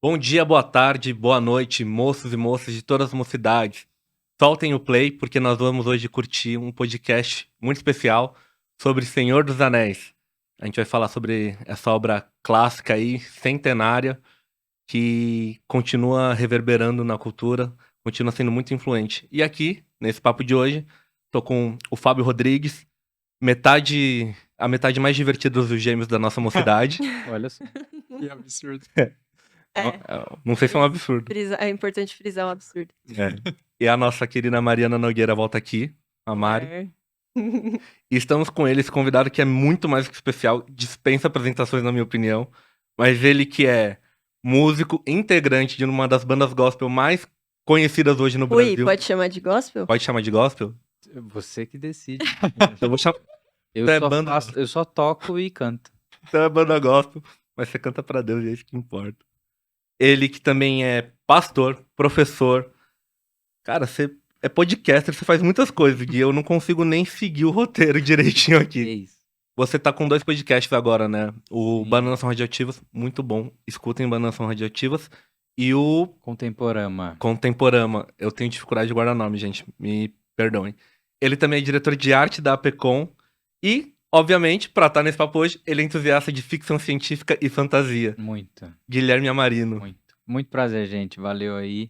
Bom dia, boa tarde, boa noite, moços e moças de todas as mocidades. Soltem o play, porque nós vamos hoje curtir um podcast muito especial sobre Senhor dos Anéis. A gente vai falar sobre essa obra clássica aí, centenária, que continua reverberando na cultura, continua sendo muito influente. E aqui, nesse papo de hoje, tô com o Fábio Rodrigues, a metade mais divertida dos gêmeos da nossa mocidade. Olha só. Que absurdo. Não sei se é um absurdo. É importante frisar um absurdo. E a nossa querida Mariana Nogueira volta aqui, a Mari. É. E estamos com ele, esse convidado que é muito mais que especial, dispensa apresentações na minha opinião, mas ele que é músico, integrante de uma das bandas gospel mais conhecidas hoje no Ui, Brasil. pode chamar de gospel? Pode chamar de gospel? Você que decide. Eu vou chamar. Eu, Tu é só banda- faço- eu só toco e canto. Então é banda gospel, mas você canta pra Deus, e é isso que importa. Ele que também é pastor, professor. Cara, você é podcaster, você faz muitas coisas, Gui. Eu não consigo nem seguir o roteiro direitinho aqui. Eis. Você tá com 2 podcasts agora, né? O Sim. Bananas São Radioativas, muito bom. Escutem Bananas São Radioativas. E o Contemporama. Contemporama. Eu tenho dificuldade de guardar nome, gente. Me perdoem. Ele também é diretor de arte da APECOM. E, obviamente, pra estar nesse papo hoje, ele é entusiasta de ficção científica e fantasia. Muito, Guilherme Amarino. muito. Muito prazer, gente. Valeu aí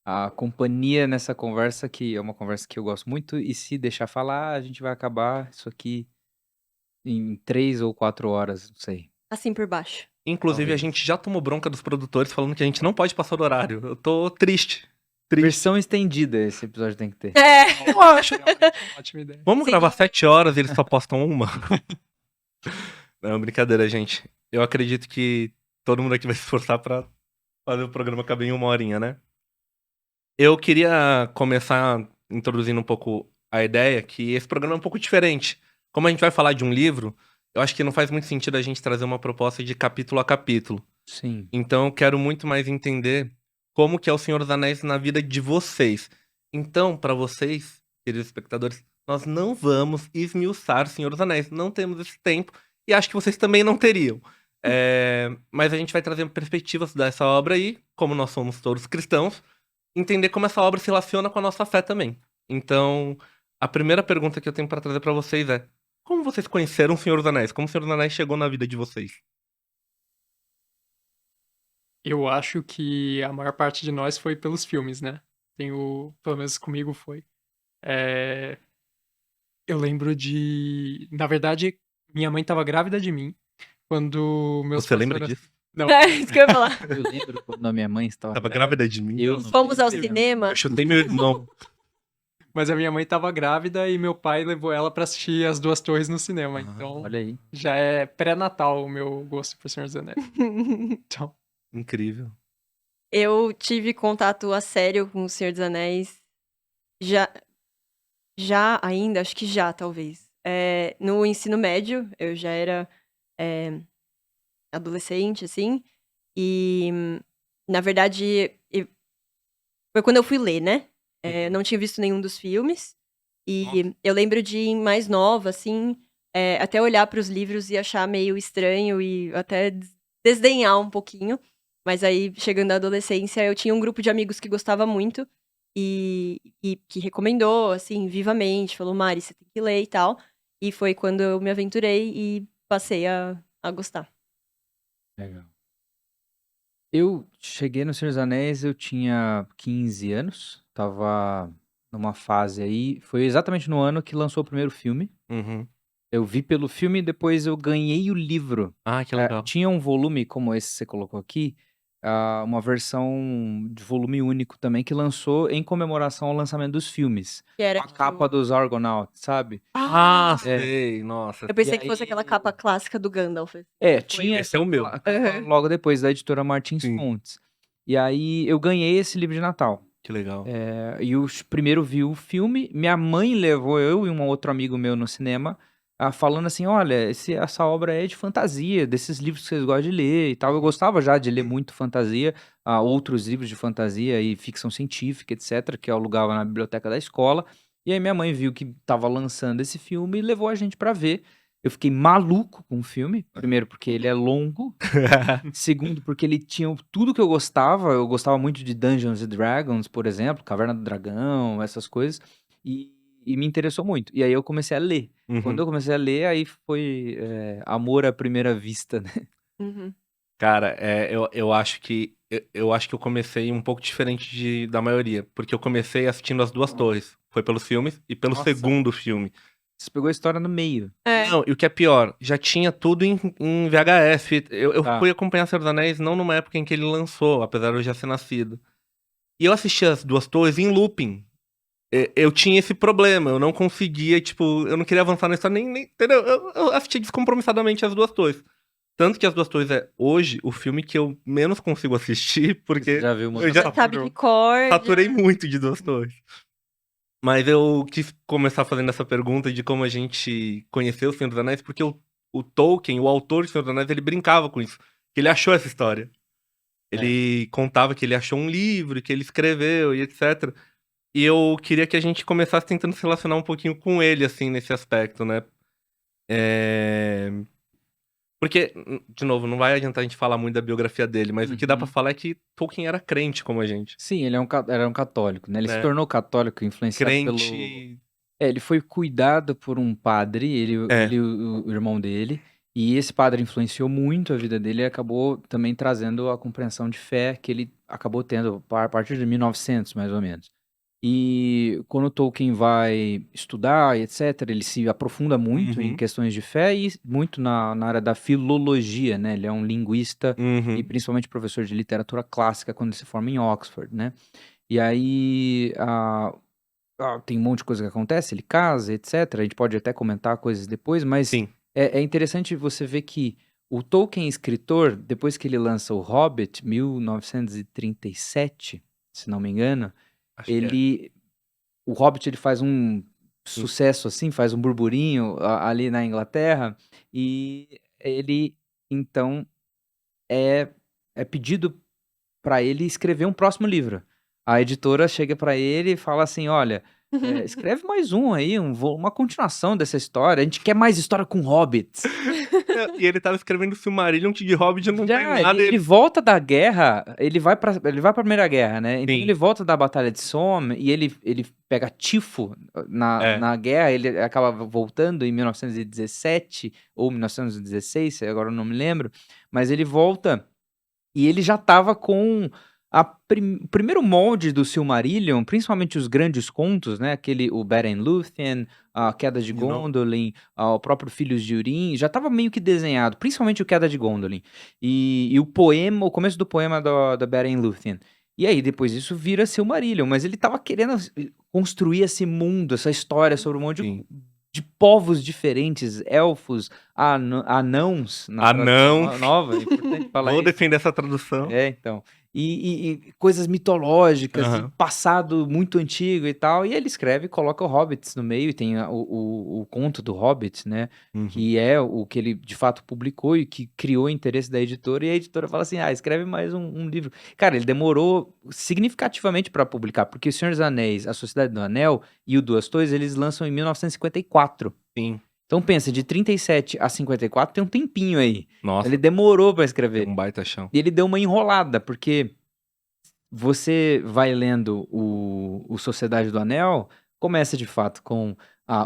a companhia nessa conversa, que é uma conversa que eu gosto muito. E se deixar falar, a gente vai acabar isso aqui em 3 ou 4 horas, não sei. Assim por baixo. Inclusive, Talvez. a gente já tomou bronca dos produtores falando que a gente não pode passar do horário. Eu tô triste. Versão estendida esse episódio tem que ter. É. Eu acho. Realmente é uma ótima ideia. Vamos Sim. gravar 7 horas e eles só postam uma? Não, brincadeira, gente. Eu acredito que todo mundo aqui vai se esforçar pra fazer o programa caber em 1 horinha, né? Eu queria começar introduzindo um pouco a ideia que esse programa é um pouco diferente. Como a gente vai falar de um livro, eu acho que não faz muito sentido a gente trazer uma proposta de capítulo a capítulo. Sim. Então eu quero muito mais entender como que é o Senhor dos Anéis na vida de vocês. Então, pra vocês, queridos espectadores, nós não vamos esmiuçar o Senhor dos Anéis. Não temos esse tempo e acho que vocês também não teriam. Mas a gente vai trazer perspectivas dessa obra aí, como nós somos todos cristãos, entender como essa obra se relaciona com a nossa fé também. Então, a primeira pergunta que eu tenho pra trazer pra vocês é: como vocês conheceram o Senhor dos Anéis? Como o Senhor dos Anéis chegou na vida de vocês? Eu acho que a maior parte de nós foi pelos filmes, né? Pelo menos comigo foi. Eu lembro de. Na verdade, minha mãe tava grávida de mim quando meus Você lembra pastores- disso? Não, É isso que eu ia falar. Eu lembro quando a minha mãe estava. Tava grávida de mim? Eu não Fomos ao lembro. cinema. Eu chutei meu irmão. mas a minha mãe tava grávida e meu pai levou ela pra assistir As Duas Torres no cinema. Então, Olha aí. já é pré-natal o meu gosto por Senhor dos Anéis. Então, Incrível. Eu tive contato a sério com o Senhor dos Anéis. Já ainda, acho que já, talvez. No ensino médio, eu já era adolescente, assim. E, na verdade, foi quando eu fui ler, né? Eu não tinha visto nenhum dos filmes. E eu lembro de, mais nova, assim, até olhar para os livros e achar meio estranho e até desdenhar um pouquinho. Mas aí, chegando na adolescência, eu tinha um grupo de amigos que gostava muito e que recomendou, assim, vivamente. Falou, Mari, você tem que ler e tal. E foi quando eu me aventurei e passei a gostar. Legal. Eu cheguei no Senhor dos Anéis, eu tinha 15 anos, tava numa fase aí, foi exatamente no ano que lançou o primeiro filme. Uhum. Eu vi pelo filme e depois eu ganhei o livro. Ah, que legal. Tinha um volume como esse que você colocou aqui, uma versão de volume único também, que lançou em comemoração ao lançamento dos filmes. Que era Com a capa dos Argonauts, sabe? Ah, É. sei, nossa. Eu pensei E que fosse aí- aquela capa clássica do Gandalf. Tinha Esse é o meu. a capa Uhum. logo depois, da editora Martins Sim. Fontes. E aí eu ganhei esse livro de Natal. Que legal. E eu primeiro vi o filme, minha mãe levou eu e um outro amigo meu no cinema, falando assim, olha, essa obra é de fantasia, desses livros que vocês gostam de ler e tal. Eu gostava já de ler muito fantasia, outros livros de fantasia e ficção científica, etc., que eu alugava na biblioteca da escola. E aí minha mãe viu que estava lançando esse filme e levou a gente para ver. Eu fiquei maluco com o filme. Primeiro, porque ele é longo. Segundo, porque ele tinha tudo que eu gostava. Eu gostava muito de Dungeons and Dragons, por exemplo, Caverna do Dragão, essas coisas. E me interessou muito. E aí eu comecei a ler. Quando Uhum. eu comecei a ler, aí foi amor à primeira vista, né? Uhum. Cara, eu acho que eu acho que eu comecei um pouco diferente da maioria, porque eu comecei assistindo As Duas Torres. Foi pelos filmes e pelo Nossa. segundo filme. Você pegou a história no meio. É. Não, e o que é pior, já tinha tudo em VHS. Eu Tá. fui acompanhar Senhor dos Anéis não numa época em que ele lançou, apesar de eu já ser nascido. E eu assisti As Duas Torres em looping. Eu tinha esse problema, eu não conseguia, tipo, eu não queria avançar na história, entendeu? Eu assisti descompromissadamente As Duas Torres. Tanto que As Duas Torres é, hoje, o filme que eu menos consigo assistir, Você porque já viu uma eu já Sabe de cor. saturei muito de Duas Torres. Mas eu quis começar fazendo essa pergunta de como a gente conheceu o Senhor dos Anéis, porque o Tolkien, o autor de Senhor dos Anéis, ele brincava com isso. Que ele achou essa história. Ele contava que ele achou um livro, que ele escreveu e etc. E eu queria que a gente começasse tentando se relacionar um pouquinho com ele, assim, nesse aspecto, né? Porque, de novo, não vai adiantar a gente falar muito da biografia dele, mas o que dá pra falar é que Tolkien era crente como a gente. Sim, ele era um católico, né? Ele se Né? tornou católico influenciado pelo... Crente. ele foi cuidado por um padre, ele e o irmão dele, e esse padre influenciou muito a vida dele e acabou também trazendo a compreensão de fé que ele acabou tendo a partir de 1900, mais ou menos. E quando o Tolkien vai estudar e etc., ele se aprofunda muito em Uhum. questões de fé e muito na área da filologia, né? Ele é um linguista e Uhum. principalmente professor de literatura clássica quando ele se forma em Oxford, né? E aí tem um monte de coisa que acontece, ele casa, etc. A gente pode até comentar coisas depois, mas Sim. é interessante você ver que o Tolkien, escritor, depois que ele lança o Hobbit, 1937, se não me engano, Acho que é. o Hobbit ele faz um sucesso assim, faz um burburinho ali na Inglaterra, e ele, então, é pedido para ele escrever um próximo livro. A editora chega para ele e fala assim: olha, escreve mais um aí, uma continuação dessa história. A gente quer mais história com hobbits. E ele tava escrevendo Silmarillion, que de Hobbit não tem Já, nada. ele volta da guerra, ele vai pra Primeira Guerra, né? Então Sim. ele volta da Batalha de Somme e ele pega tifo na guerra, ele acaba voltando em 1917 ou 1916, agora eu não me lembro, mas ele volta e ele já tava com o primeiro molde do Silmarillion, principalmente os grandes contos, né? O Beren Lúthien, a Queda de De novo. Gondolin, o próprio Filhos de Húrin, já tava meio que desenhado, principalmente o Queda de Gondolin. E o poema, o começo do poema da Beren Lúthien. E aí, depois disso, vira Silmarillion, mas ele tava querendo construir esse mundo, essa história sobre um monte Sim. de povos diferentes, elfos, anãos, na Anão. tradução nova, é importante falar Vou isso. defender essa tradução. Então. E coisas mitológicas, e Aham. passado muito antigo e tal. E ele escreve e coloca o Hobbits no meio, e tem o conto do Hobbit, né? Uhum. Que é o que ele de fato publicou e que criou o interesse da editora. E a editora fala assim: escreve mais um livro. Cara, ele demorou significativamente para publicar, porque O Senhor dos Anéis, A Sociedade do Anel e o Duas Torres, eles lançam em 1954. Sim. Então pensa, de 37 a 54 tem um tempinho aí. Nossa, Ele demorou para é escrever. um baita chão. E ele deu uma enrolada, porque você vai lendo o Sociedade do Anel, começa de fato com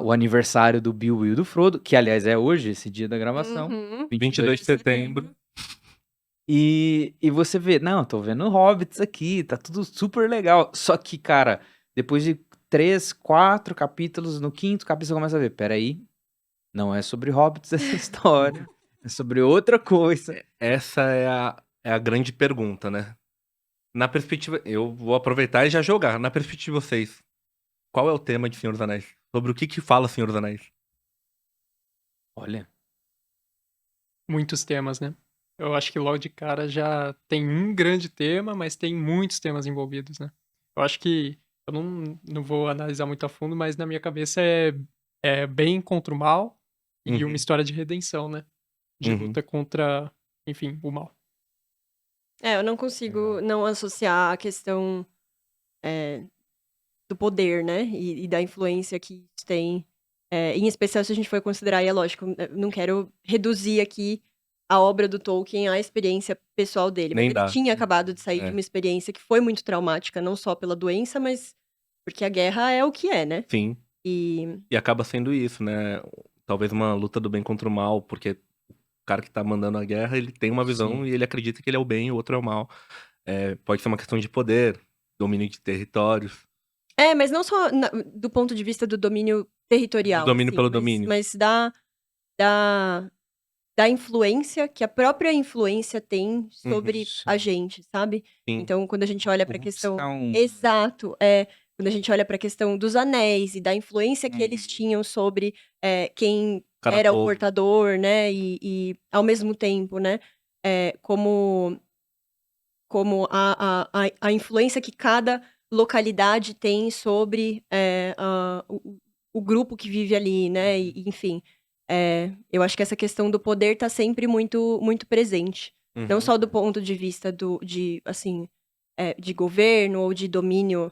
o aniversário do Bilbo e do Frodo, que aliás é hoje, esse dia da gravação, Uhum. 22 de setembro. E você vê, não, tô vendo Hobbits aqui, tá tudo super legal. Só que, cara, depois de 3, 4 capítulos, no 5º capítulo você começa a ver, peraí, não é sobre Hobbits essa história, é sobre outra coisa. Essa é a grande pergunta, né? Na perspectiva. Eu vou aproveitar e já jogar. Na perspectiva de vocês, qual é o tema de Senhor dos Anéis? Sobre o que fala Senhor dos Anéis? Olha, Muitos temas, né? Eu acho que logo de cara já tem um grande tema, mas tem muitos temas envolvidos, né? Eu acho que eu não vou analisar muito a fundo, mas na minha cabeça é bem contra o mal e Uhum. uma história de redenção, né? De Uhum. luta contra, enfim, o mal. Eu não consigo não associar a questão do poder, né? E da influência que isso tem Em especial se a gente for considerar, e é lógico, não quero reduzir aqui a obra do Tolkien à experiência pessoal dele, mas Nem ele dá. tinha acabado de sair de É. uma experiência que foi muito traumática, não só pela doença, mas porque a guerra é o que é, né? Sim. E E acaba sendo isso, né? Talvez uma luta do bem contra o mal, porque o cara que tá mandando a guerra, ele tem uma visão Sim. e ele acredita que ele é o bem e o outro é o mal. Pode ser uma questão de poder, domínio de territórios, mas não só do ponto de vista do domínio do territorial, domínio assim, pelo domínio. mas da influência que a própria influência tem sobre Sim. a gente, sabe? Sim. Então, quando a gente olha pra questão. Corrupção. Exato, quando a gente olha pra questão dos anéis e da influência que eles tinham sobre quem Cada era o povo. portador, né? E ao mesmo tempo, né? Como a influência que cada localidade tem sobre o grupo que vive ali, né? E, enfim, eu acho que essa questão do poder tá sempre muito, muito presente. Não Uhum. só do ponto de vista de governo ou de domínio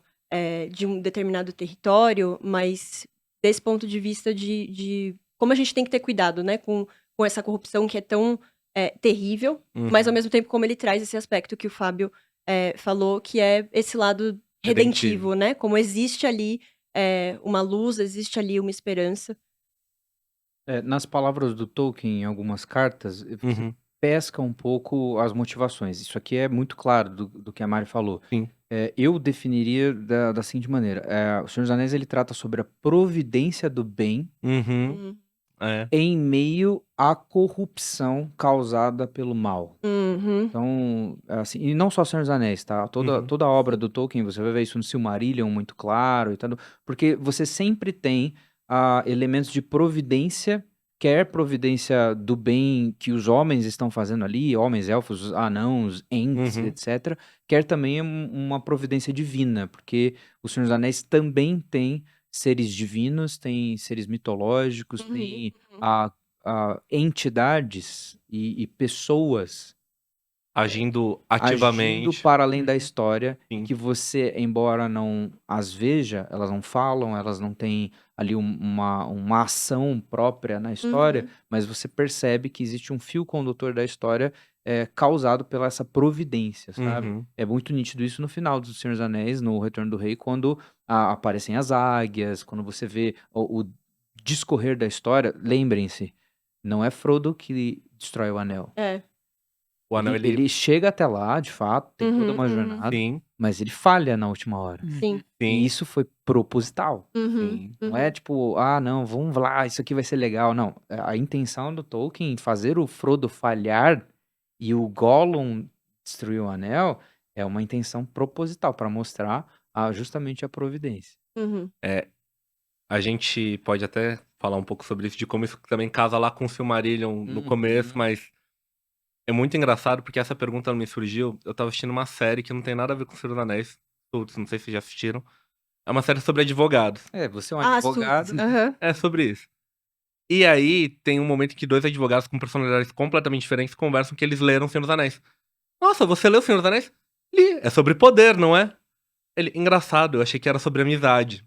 de um determinado território, mas desse ponto de vista de como a gente tem que ter cuidado, né? Com essa corrupção que é tão terrível, mas ao Uhum. mesmo tempo como ele traz esse aspecto que o Fábio falou, que é esse lado Redentivo. redentivo, né? Como existe ali uma luz, existe ali uma esperança. Nas palavras do Tolkien, em algumas cartas, você Uhum. pesca um pouco as motivações. Isso aqui é muito claro do que a Mari falou. Sim. Eu definiria da seguinte maneira: O Senhor dos Anéis ele trata sobre a providência do bem Uhum. É. em meio à corrupção causada pelo mal. Uhum. Então, assim, e não só o Senhor dos Anéis, tá? Uhum. Toda a obra do Tolkien, você vai ver isso no Silmarillion muito claro e tal, porque você sempre tem elementos de providência, quer providência do bem que os homens estão fazendo ali, homens, elfos, anãos, ents, Uhum. etc., quer também uma providência divina, porque o Senhor dos Anéis também tem seres divinos, tem seres mitológicos, Uhum. tem Uhum. entidades e pessoas Agindo agindo ativamente. para além da história e Sim. que você, embora não as veja, elas não falam, elas não têm ali uma ação própria na história, Uhum. mas você percebe que existe um fio condutor da história causado pela essa providência, sabe? Uhum. É muito nítido isso no final do Senhor dos Anéis, no Retorno do Rei, quando aparecem as águias, quando você vê o discorrer da história. Lembrem-se, não é Frodo que destrói o anel. O anel, Ele chega até lá, de fato, tem toda Uhum. uma Uhum. jornada, Sim. mas ele falha na última hora. Sim. E Sim. isso foi proposital. Uhum. Sim. Não é tipo, não, vamos lá, isso aqui vai ser legal. Não, a intenção do Tolkien em fazer o Frodo falhar e o Gollum destruir o anel é uma intenção proposital para mostrar justamente a providência. Uhum. A gente pode até falar um pouco sobre isso, de como isso também casa lá com o Silmarillion no começo, Uhum. mas é muito engraçado porque essa pergunta me surgiu. Eu tava assistindo uma série que não tem nada a ver com o Senhor dos Anéis. Todos, não sei se já assistiram. É uma série sobre advogados. Você é um Suits. advogado. Aham. É sobre isso. E aí tem um momento em que dois advogados com personalidades completamente diferentes conversam que eles leram o Senhor dos Anéis. Nossa, você leu o Senhor dos Anéis? Li. É sobre poder, não é? Ele, engraçado, eu achei que era sobre amizade.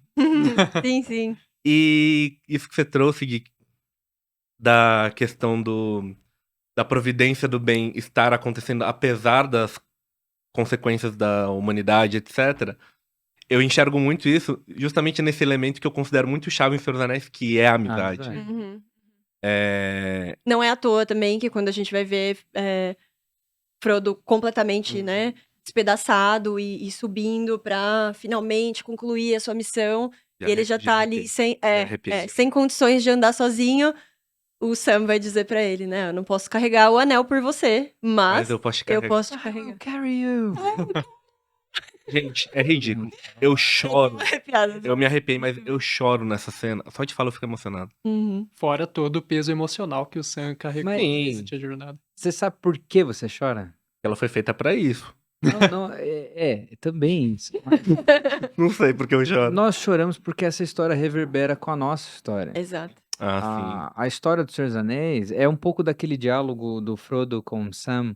Sim, sim. E isso que você trouxe, Gui, da questão da providência do bem estar acontecendo apesar das consequências da humanidade, etc. Eu enxergo muito isso justamente nesse elemento que eu considero muito chave em Senhor dos Anéis, que é a amizade. Amizade. Uhum. É... Não é à toa também que quando a gente vai ver Frodo completamente, né, despedaçado e subindo pra finalmente concluir a sua missão, e ele já tá ali sem condições de andar sozinho, o Sam vai dizer pra ele, né, eu não posso carregar o anel por você, mas eu posso te eu carregar. posso te carregar. Carry you. Gente, é ridículo. Eu choro. Arrepiada. Eu me arrepiei, mas eu choro nessa cena. Só de falar eu fico emocionado. Uhum. Fora todo o peso emocional que o Sam carregou Mas- durante a jornada. Você sabe por que você chora? Ela foi feita pra isso. Não, também isso. Mas Não sei porque eu choro. nós choramos porque essa história reverbera com a nossa história. Exato. Ah, A história do Senhor dos Anéis é um pouco daquele diálogo do Frodo com o Sam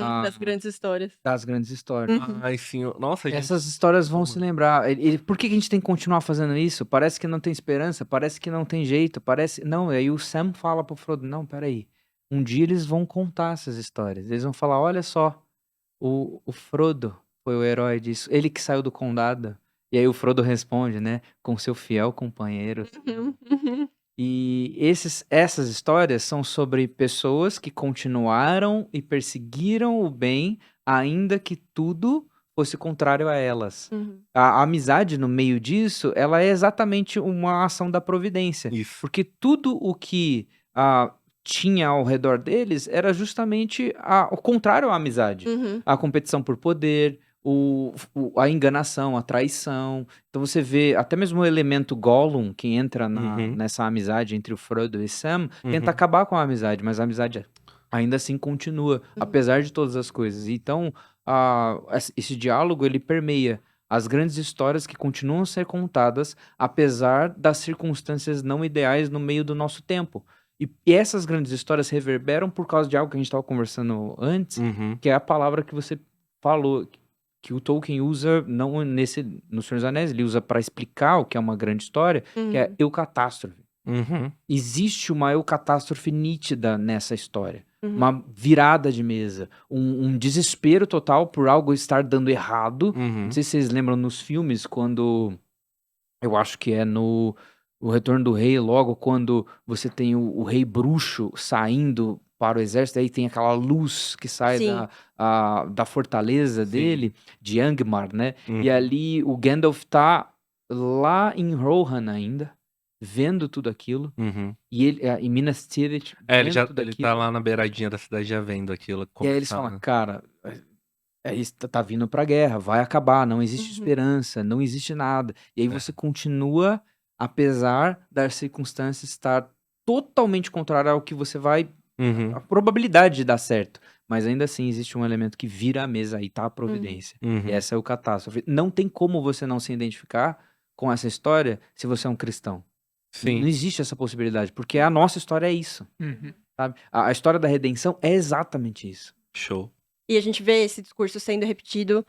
Ah. Das grandes histórias. das grandes histórias. Ai, sim. Nossa, gente. Essas histórias vão se lembrar. Por que que a gente tem que continuar fazendo isso? Parece que não tem esperança, parece que não tem jeito, parece. Não, aí o Sam fala pro Frodo: não, peraí. Um dia eles vão contar essas histórias. Eles vão falar: olha só, o Frodo foi o herói disso, ele que saiu do condado. E aí o Frodo responde, né? Com seu fiel companheiro. Uhum. E essas histórias são sobre pessoas que continuaram e perseguiram o bem, ainda que tudo fosse contrário a elas. Uhum. A amizade no meio disso, ela é exatamente uma ação da providência. Isso. Porque tudo o que tinha ao redor deles era justamente o contrário à amizade. Uhum. A competição por poder, a enganação, a traição. Então você vê até mesmo o elemento Gollum, que entra Uhum. nessa amizade entre o Frodo e Sam, tenta Uhum. acabar com a amizade, mas a amizade ainda assim continua, apesar de todas as coisas. Então, esse diálogo, ele permeia as grandes histórias que continuam a ser contadas, apesar das circunstâncias não ideais no meio do nosso tempo. E essas grandes histórias reverberam por causa de algo que a gente estava conversando antes, Uhum. que é a palavra que você falou, que o Tolkien usa, não no Senhor dos Anéis, ele usa para explicar o que é uma grande história, que é eucatástrofe. Uhum. Existe uma eucatástrofe nítida nessa história. Uhum. Uma virada de mesa, um desespero total por algo estar dando errado. Uhum. Não sei se vocês lembram nos filmes, quando eu acho que é no O Retorno do Rei, logo quando você tem o rei bruxo saindo para o exército, aí tem aquela luz que sai Sim. da fortaleza Sim. dele, de Angmar, né? Uhum. E ali o Gandalf tá lá em Rohan ainda, vendo tudo aquilo, Uhum. e ele, em Minas Tirith, Ele vendo tudo tá aquilo. lá na beiradinha da cidade já vendo aquilo E aí eles começar, falam, né? cara, isso tá vindo pra guerra, vai acabar, não existe Uhum. esperança, não existe nada. E aí É. você continua, apesar das circunstâncias estar totalmente contrária ao que você vai, Uhum. a probabilidade de dar certo. Mas ainda assim existe um elemento que vira a mesa, aí tá a providência. E Uhum. essa é o catástrofe. Não tem como você não se identificar com essa história se você é um cristão. Não Sim. existe essa possibilidade, porque a nossa história é isso, Uhum. sabe? A história da redenção é exatamente isso. Show. E a gente vê esse discurso sendo repetido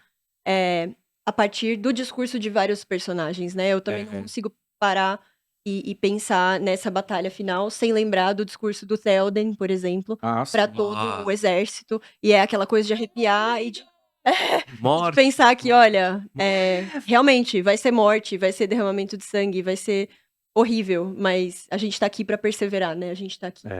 a partir do discurso de vários personagens, né? Eu também não consigo parar e pensar nessa batalha final sem lembrar do discurso do Théoden, por exemplo, Ah, pra sim. todo o exército. E é aquela coisa de arrepiar e de Morte. pensar que, olha, realmente vai ser morte, vai ser derramamento de sangue, vai ser horrível, mas a gente tá aqui pra perseverar, né? A gente tá aqui É.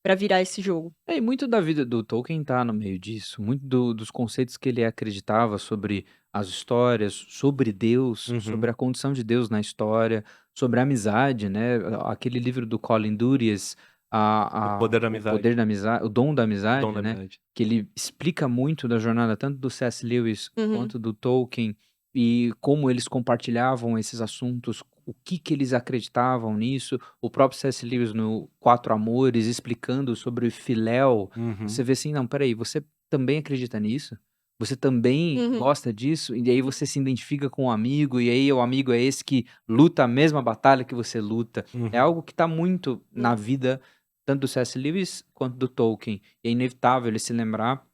pra virar esse jogo. E muito da vida do Tolkien tá no meio disso, muito dos conceitos que ele acreditava sobre as histórias, sobre Deus, Uhum. sobre a condição de Deus na história, sobre a amizade, né? Aquele livro do Colin Duriez, O Poder da O Amizade. Poder da Amizade, O Dom da Amizade, Dom da né? Amizade. Que ele explica muito da jornada tanto do C.S. Lewis Uhum. quanto do Tolkien e como eles compartilhavam esses assuntos, o que eles acreditavam nisso. O próprio C.S. Lewis no Quatro Amores, explicando sobre o filéu. Uhum. Você vê assim, não, peraí, você também acredita nisso? Você também Uhum. gosta disso? E aí você se identifica com um amigo, e aí o amigo é esse que luta a mesma batalha que você luta. É Uhum. algo que tá muito na vida tanto do C.S. Lewis quanto do Tolkien. E é inevitável ele se lembrar.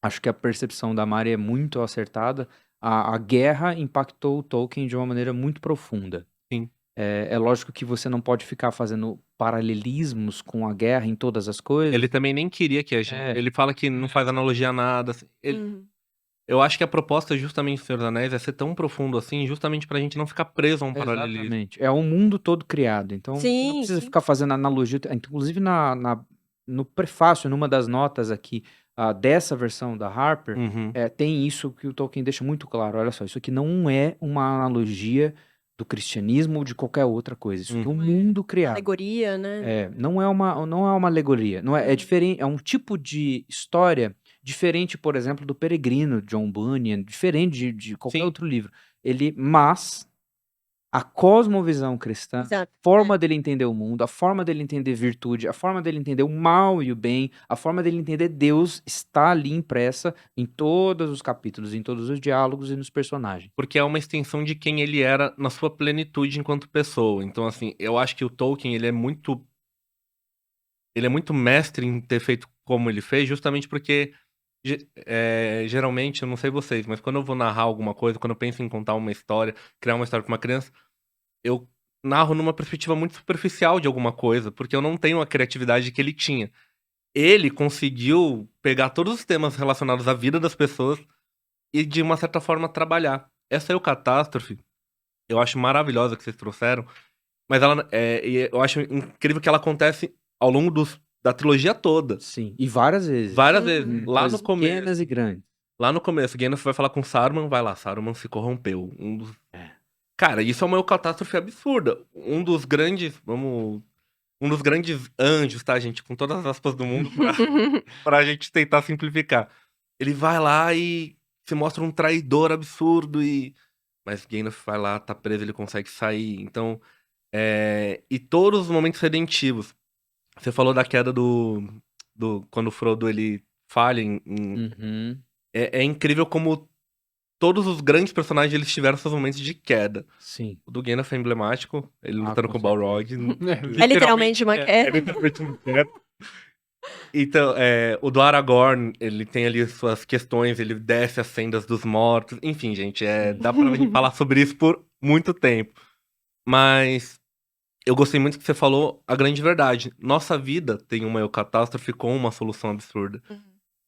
Acho que a percepção da Mari é muito acertada. A guerra impactou o Tolkien de uma maneira muito profunda. Sim. É lógico que você não pode ficar fazendo paralelismos com a guerra em todas as coisas. Ele também nem queria que a gente. É. Ele fala que não faz analogia a nada. Assim. Uhum. Eu acho que a proposta justamente do Senhor dos Anéis é ser tão profundo assim, justamente pra gente não ficar preso a um paralelismo. Exatamente. É um mundo todo criado. Então, você não Sim, precisa sim. ficar fazendo analogia. Inclusive, no prefácio, numa das notas aqui dessa versão da Harper, Uhum. tem isso que o Tolkien deixa muito claro. Olha só, isso aqui não é uma analogia do cristianismo ou de qualquer outra coisa. Isso aqui é um mundo criado. Alegoria, né? Não é uma alegoria. Não é diferente. É um tipo de história diferente, por exemplo, do Peregrino, John Bunyan, diferente de qualquer Sim. outro livro. Mas a cosmovisão cristã, Exato. a forma dele entender o mundo, a forma dele entender virtude, a forma dele entender o mal e o bem, a forma dele entender Deus está ali impressa em todos os capítulos, em todos os diálogos e nos personagens. Porque é uma extensão de quem ele era na sua plenitude enquanto pessoa. Então, assim, eu acho que o Tolkien, ele é muito mestre em ter feito como ele fez, justamente porque Geralmente, eu não sei vocês, mas quando eu vou narrar alguma coisa, quando eu penso em contar uma história, criar uma história pra uma criança, eu narro numa perspectiva muito superficial de alguma coisa, porque eu não tenho a criatividade que ele tinha. Ele conseguiu pegar todos os temas relacionados à vida das pessoas e, de uma certa forma, trabalhar. Essa Eucatástrofe, eu acho maravilhosa que vocês trouxeram, mas e eu acho incrível que ela acontece ao longo da trilogia toda. Sim, e várias vezes. Várias vezes. Uhum. Lá Coisas no começo. pequenas e grandes. Lá no começo, Gandalf vai falar com Saruman, vai lá, Saruman se corrompeu. É. Cara, isso é uma catástrofe absurda. Um dos grandes anjos, tá, gente? Com todas as aspas do mundo, pra gente tentar simplificar. Ele vai lá e se mostra um traidor absurdo Mas Gandalf vai lá, tá preso, ele consegue sair. Então, e todos os momentos redentivos. Você falou da queda quando o Frodo, ele falha Uhum. É incrível como todos os grandes personagens eles tiveram seus momentos de queda. Sim. O do Gandalf é emblemático, ele lutando com com o Balrog. É literalmente uma É queda. literalmente uma queda. Então, o do Aragorn, ele tem ali suas questões, ele desce as sendas dos mortos. Enfim, gente, dá pra gente falar sobre isso por muito tempo. Mas eu gostei muito que você falou a grande verdade. Nossa vida tem uma eucatástrofe com uma solução absurda.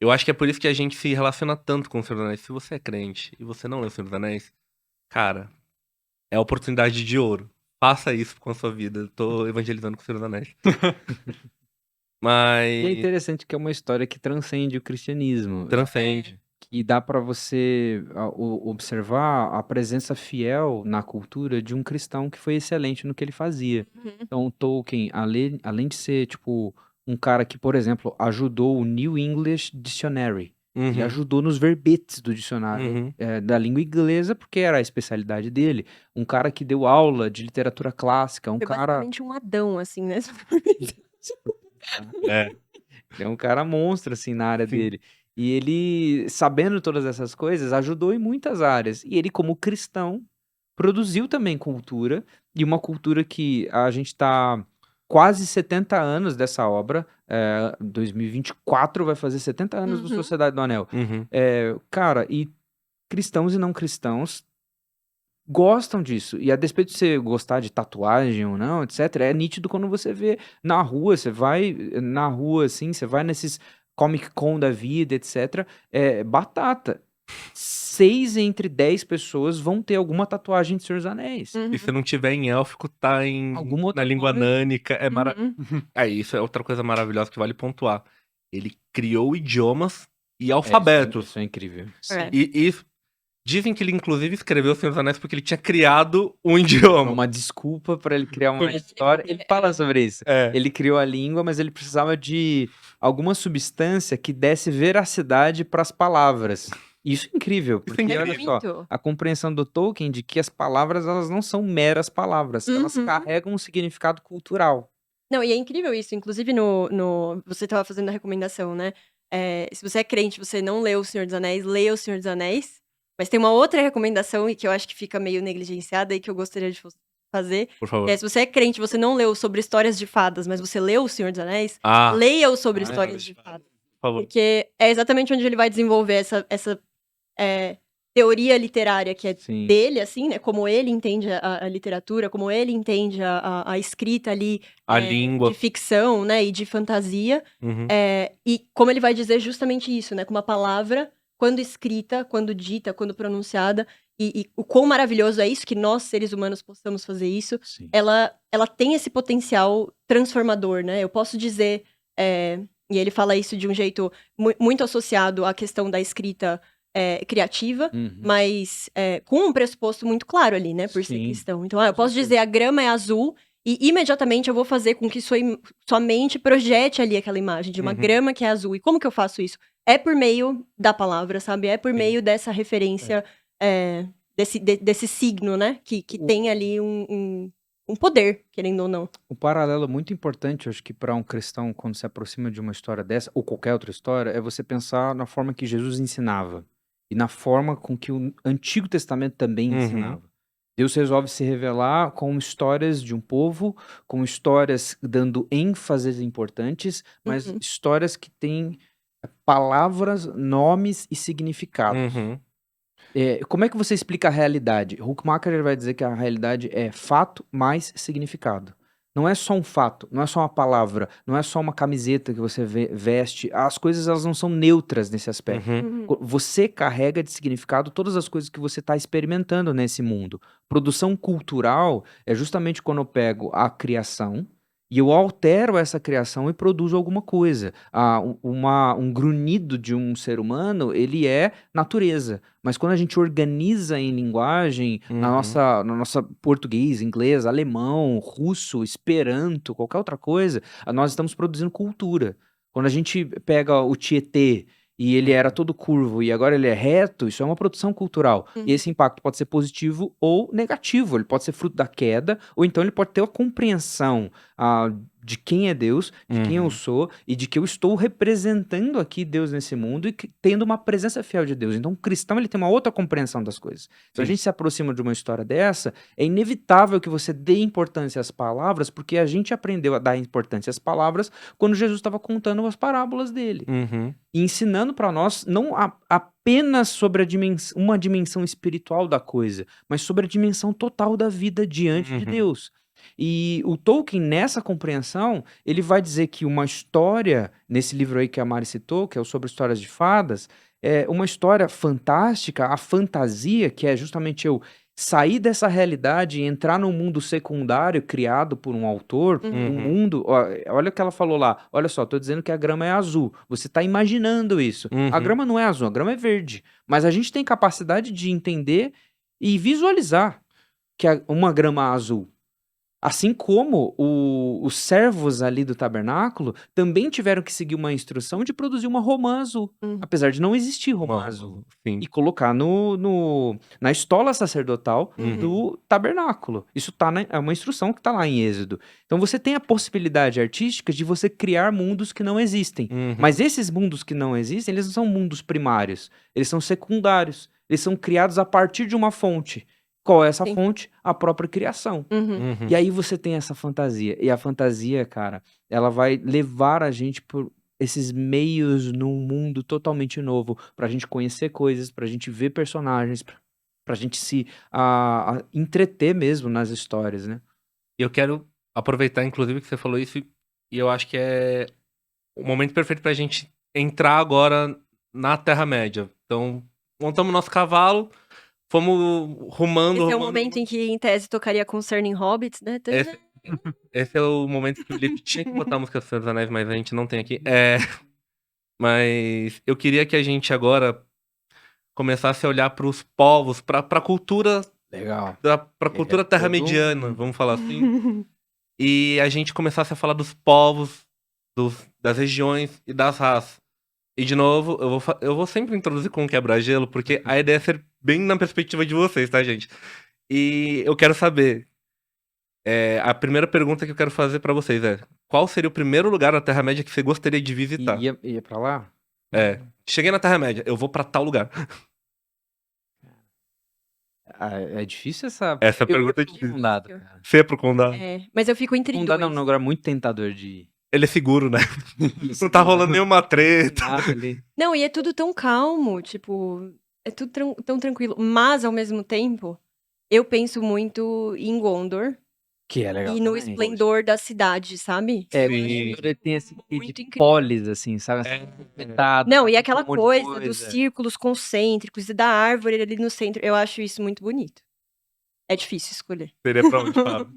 Eu acho que é por isso que a gente se relaciona tanto com o Senhor dos Anéis. Se você é crente e você não lê o Senhor dos Anéis, cara, é a oportunidade de ouro. Faça isso com a sua vida. Eu tô evangelizando com o Senhor dos Anéis. E é Mas interessante que é uma história que transcende o cristianismo. transcende. Que dá pra você observar a presença fiel na cultura de um cristão que foi excelente no que ele fazia. Então, Tolkien, além de ser, tipo, um cara que, por exemplo, ajudou o New English Dictionary. Ele Uhum, ajudou nos verbetes do dicionário uhum. da língua inglesa, porque era a especialidade dele. Um cara que deu aula de literatura clássica, um Foi cara... basicamente um Adão, assim, né? É, Ele é um cara monstro, assim, na área sim. dele. E ele, sabendo todas essas coisas, ajudou em muitas áreas. E ele, como cristão, produziu também cultura. E uma cultura que a gente tá quase 70 anos dessa obra. 2024 vai fazer 70 anos do Uhum. Sociedade do Anel. Uhum. Cara, e cristãos e não cristãos gostam disso. E a despeito de você gostar de tatuagem ou não, etc., é nítido quando você vê na rua, você vai na rua, assim, você vai nesses Comic Con da vida, etc., batata. 6 entre 10 pessoas vão ter alguma tatuagem de Senhor dos Anéis. Uhum. E se não tiver em élfico, tá Alguma na outra língua coisa. nânica. Uhum. Isso é outra coisa maravilhosa que vale pontuar. Ele criou idiomas e alfabetos. Isso é incrível. É. E dizem que ele, inclusive, escreveu o Senhor dos Anéis porque ele tinha criado um idioma. Uma desculpa para ele criar uma história. Ele fala sobre isso. É. Ele criou a língua, mas ele precisava de alguma substância que desse veracidade para as palavras. Isso é incrível, porque incrível. olha só, Muito. a compreensão do Tolkien de que as palavras elas não são meras palavras, elas Uhum. carregam um significado cultural. Não, e é incrível isso. Inclusive, você estava fazendo a recomendação, né? Se você é crente, você não leu O Senhor dos Anéis, leia O Senhor dos Anéis. Mas tem uma outra recomendação e que eu acho que fica meio negligenciada e que eu gostaria de fazer. Por favor. Que se você é crente, você não leu sobre histórias de fadas, mas você leu O Senhor dos Anéis, Ah, leia-o sobre Ah, histórias de fadas. por favor. Porque é exatamente onde ele vai desenvolver essa teoria literária que é Sim. dele, assim, né? Como ele entende a literatura, como ele entende a escrita ali A língua. de ficção, né? E de fantasia. Uhum. E como ele vai dizer justamente isso, né? Com uma palavra, quando escrita, quando dita, quando pronunciada, e o quão maravilhoso é isso, que nós, seres humanos, possamos fazer isso, Sim. ela tem esse potencial transformador, né? Eu posso dizer, e ele fala isso de um jeito muito associado à questão da escrita criativa, Uhum. mas com um pressuposto muito claro ali, né? Por ser Sim. cristão. Então, eu posso dizer, a grama é azul, e imediatamente eu vou fazer com que sua mente projete ali aquela imagem de uma Uhum. grama que é azul. E como que eu faço isso? É por meio da palavra, sabe? É por Sim. meio dessa referência, desse signo, né? Que tem ali um poder, querendo ou não. Um paralelo muito importante, eu acho que para um cristão, quando se aproxima de uma história dessa, ou qualquer outra história, é você pensar na forma que Jesus ensinava. E na forma com que o Antigo Testamento também Uhum. ensinava. Deus resolve se revelar com histórias de um povo, com histórias dando ênfases importantes, mas Uhum. histórias que têm Palavras, nomes e significados. Uhum. Como é que você explica a realidade? Huckmacher ele vai dizer que a realidade é fato mais significado. Não é só um fato, não é só uma palavra, não é só uma camiseta que você veste. As coisas elas não são neutras nesse aspecto. Uhum. Você carrega de significado todas as coisas que você está experimentando nesse mundo. Produção cultural é justamente quando eu pego a criação e eu altero essa criação e produzo alguma coisa. Um grunhido de um ser humano, ele é natureza. Mas quando a gente organiza em linguagem, na nossa português, inglês, alemão, russo, esperanto, qualquer outra coisa, nós estamos produzindo cultura. Quando a gente pega o Tietê e ele era todo curvo e agora ele é reto, isso é uma produção cultural. E esse impacto pode ser positivo ou negativo. Ele pode ser fruto da queda, ou então ele pode ter a compreensão de quem é Deus, de quem eu sou e de que eu estou representando aqui Deus nesse mundo e tendo uma presença fiel de Deus. Então, o cristão ele tem uma outra compreensão das coisas. Se a gente se aproxima de uma história dessa, é inevitável que você dê importância às palavras, porque a gente aprendeu a dar importância às palavras quando Jesus estava contando as parábolas dele. E ensinando para nós não apenas sobre uma dimensão espiritual da coisa, mas sobre a dimensão total da vida diante de Deus. E o Tolkien, nessa compreensão, ele vai dizer que uma história, nesse livro aí que a Mari citou, que é o sobre histórias de fadas, é uma história fantástica, a fantasia, que é justamente eu sair dessa realidade e entrar num mundo secundário criado por um autor, um mundo... Olha o que ela falou lá, olha só, tô dizendo que a grama é azul, você tá imaginando isso. A grama não é azul, a grama é verde, mas a gente tem capacidade de entender e visualizar que uma grama azul. Assim como os servos ali do tabernáculo também tiveram que seguir uma instrução de produzir uma romã azul, apesar de não existir romã azul, Sim. e colocar na estola sacerdotal do tabernáculo. Isso é uma instrução que está lá em Êxodo. Então você tem a possibilidade artística de você criar mundos que não existem. Mas esses mundos que não existem, eles não são mundos primários, eles são secundários, eles são criados a partir de uma fonte. Qual é essa fonte? A própria criação. E aí você tem essa fantasia. E a fantasia, cara, ela vai levar a gente por esses meios num mundo totalmente novo, pra gente conhecer coisas, pra gente ver personagens, pra gente se entreter mesmo nas histórias, né? Eu quero aproveitar, inclusive, que você falou isso, e eu acho que é o momento perfeito pra gente entrar agora na Terra-média. Então, montamos nosso cavalo, fomos rumando. Esse é o momento em que, em tese, tocaria Concerning Hobbits, né? Esse é o momento que o Felipe tinha que botar a música dos Senhor dos Anéis, mas a gente não tem aqui. Mas eu queria que a gente agora começasse a olhar pros povos, pra cultura. Legal. Pra cultura terra-mediana, vamos falar assim. E a gente começasse a falar dos povos, das regiões e das raças. E de novo, eu vou sempre introduzir com um quebra-gelo, porque a ideia é ser bem na perspectiva de vocês, tá, gente? E eu quero saber. A primeira pergunta que eu quero fazer pra vocês é: qual seria o primeiro lugar na Terra-média que você gostaria de visitar? Ia pra lá? Cheguei na Terra-média, eu vou pra tal lugar. É difícil essa... Essa pergunta é difícil. Condado, cara. Você é pro condado? Mas eu fico entre Condado é um dois. lugar muito tentador de ir. Ele é seguro, né? Não tá rolando nenhuma treta. Nada ali. Não, e é tudo tão calmo, tipo, é tudo tão tranquilo. Mas, ao mesmo tempo, eu penso muito em Gondor Que é legal e no também. esplendor da cidade, sabe? Sim. Ele tem esse quê Muito de incrível. polis, assim, sabe? Apertado, Não, e aquela um monte de coisa dos coisa. círculos concêntricos e da árvore ali no centro, eu acho isso muito bonito. É difícil escolher. Seria pra onde, Fábio?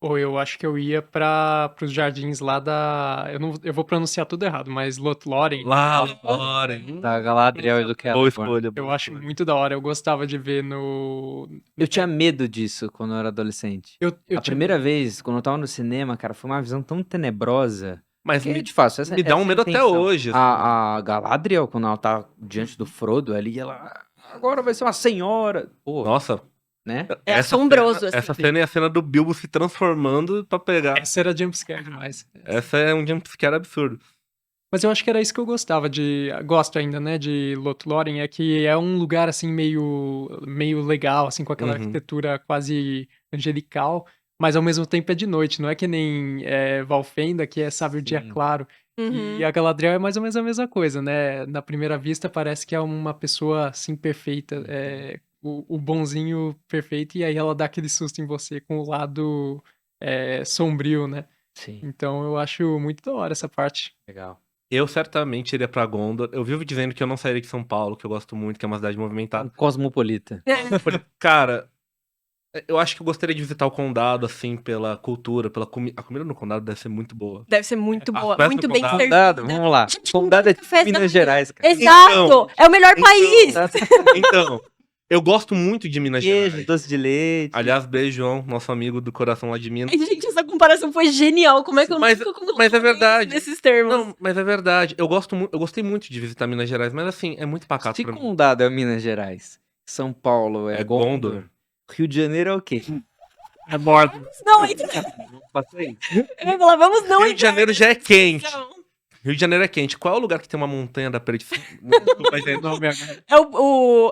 Ou eu acho que eu ia pros jardins lá da... Eu vou pronunciar tudo errado, mas Lothlórien. Lá, Loren. Da Galadriel e do Boa Celeborn. escolha. Eu acho muito da hora. Eu gostava de ver no... Eu tinha medo disso quando eu era adolescente. Eu A tinha- primeira vez, quando eu tava no cinema, cara, foi uma visão tão tenebrosa. Mas Que é me, de fato, essa me dá um essa é a medo até intenção. hoje. assim. A Galadriel, quando ela tá diante do Frodo ali, ela... Agora vai ser uma senhora. Pô, Nossa, né? É essa assombroso, cena, assim. Essa cena é a cena do Bilbo se transformando pra pegar. Essa era jumpscare demais. Essa é um jumpscare absurdo. Mas eu acho que era isso que eu gostava gosto ainda, né, de Lothlórien, é que é um lugar, assim, meio legal, assim, com aquela arquitetura quase angelical, mas ao mesmo tempo é de noite. Não é que nem Valfenda, que é, sabe, o dia Sim. claro. Uhum. E a Galadriel é mais ou menos a mesma coisa, né? Na primeira vista parece que é uma pessoa, assim, perfeita. O bonzinho perfeito, e aí ela dá aquele susto em você com o lado sombrio, né? Sim, Então eu acho muito da hora essa parte. legal. Eu certamente iria pra Gondor. Eu vivo dizendo que eu não sairia de São Paulo, que eu gosto muito, que é uma cidade Um movimentada. cosmopolita. Cara, eu acho que eu gostaria de visitar o condado, assim, pela cultura, pela comida. A comida no condado deve ser muito boa. Deve ser muito As boa, festas muito do bem condado. servida. Condado, vamos lá. Gente, Condado é muita tipo festa Minas da Gerais, cara. Exato! Então, É o melhor país! Então, eu gosto muito de Minas Queijo, Gerais. doce de leite. Aliás, beijo, João, nosso amigo do coração lá de Minas. Ai, gente, essa comparação foi genial. Como é que eu Mas- nunca mas é verdade. nesses termos? Não, mas é verdade. Eu gostei muito de visitar Minas Gerais, mas assim, é muito pacato Se pra mim. Condado é Minas Gerais, São Paulo é É Gondor. Gondor, Rio de Janeiro é o quê? É bordo. Não, entra. Passa aí. Eu ia falar, vamos não Rio de entrar Janeiro já é nessa quente. discussão. Rio de Janeiro é quente. Qual é o lugar que tem uma montanha da perdição? Desculpa, gente. Não, minha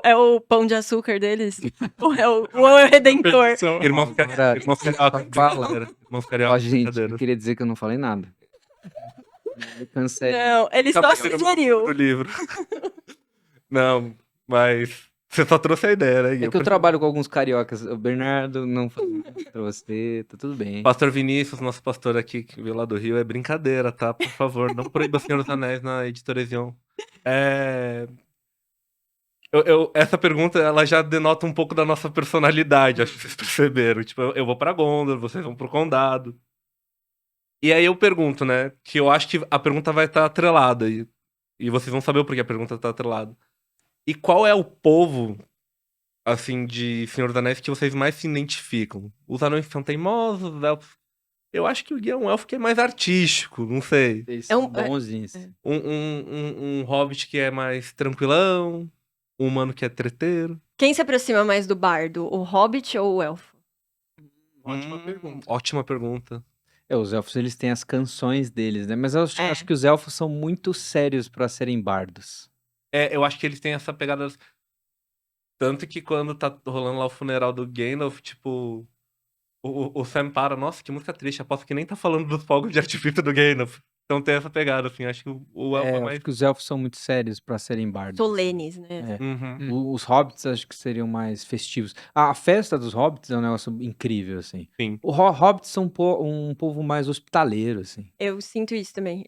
É o pão de açúcar deles? Ou é o Redentor? perdição. Irmãos Agora, Irmãos Carioca. fala. brincadeira. Irmãos Ó, Carioca. gente, eu brincadeira. queria dizer que eu não falei nada. Me cancele. Não, ele só Capítulo sugeriu. do livro. Não, mas você só trouxe a ideia, né, Gui? É que eu trabalho com alguns cariocas. O Bernardo não falou pra você, tá tudo bem. Pastor Vinícius, nosso pastor aqui, que veio lá do Rio, é brincadeira, tá? Por favor, não proíba o Senhor dos Anéis na Editora Ezion. Essa pergunta, ela já denota um pouco da nossa personalidade, acho que vocês perceberam. Tipo, eu vou pra Gondor, vocês vão pro Condado. E aí eu pergunto, né? Que eu acho que a pergunta vai estar atrelada. E vocês vão saber o porquê a pergunta tá atrelada. E qual é o povo, assim, de Senhor dos Anéis que vocês mais se identificam? Os anões são teimosos, os elfos... Eu acho que o Gui é um elfo que é mais artístico, não sei. Eles É um- são bons nisso. Um hobbit que é mais tranquilão, um humano que é treteiro. Quem se aproxima mais do bardo, o hobbit ou o elfo? Ótima pergunta. Ótima pergunta. Os elfos, eles têm as canções deles, né? Mas eu acho, É. acho que os elfos são muito sérios pra serem bardos. Eu acho que eles têm essa pegada. Tanto que quando tá rolando lá o funeral do Gandalf, tipo. O Sam para, nossa, que música triste. Aposto que nem tá falando dos fogos de artifício do Gandalf. Então tem essa pegada, assim. Acho que o elfo é Eu mais. acho que os elfos são muito sérios pra serem bardos. Solenes, né? É. Uhum. Os hobbits acho que seriam mais festivos. A festa dos hobbits é um negócio incrível, assim. Sim. Os hobbits são um povo mais hospitaleiro, assim. Eu sinto isso também.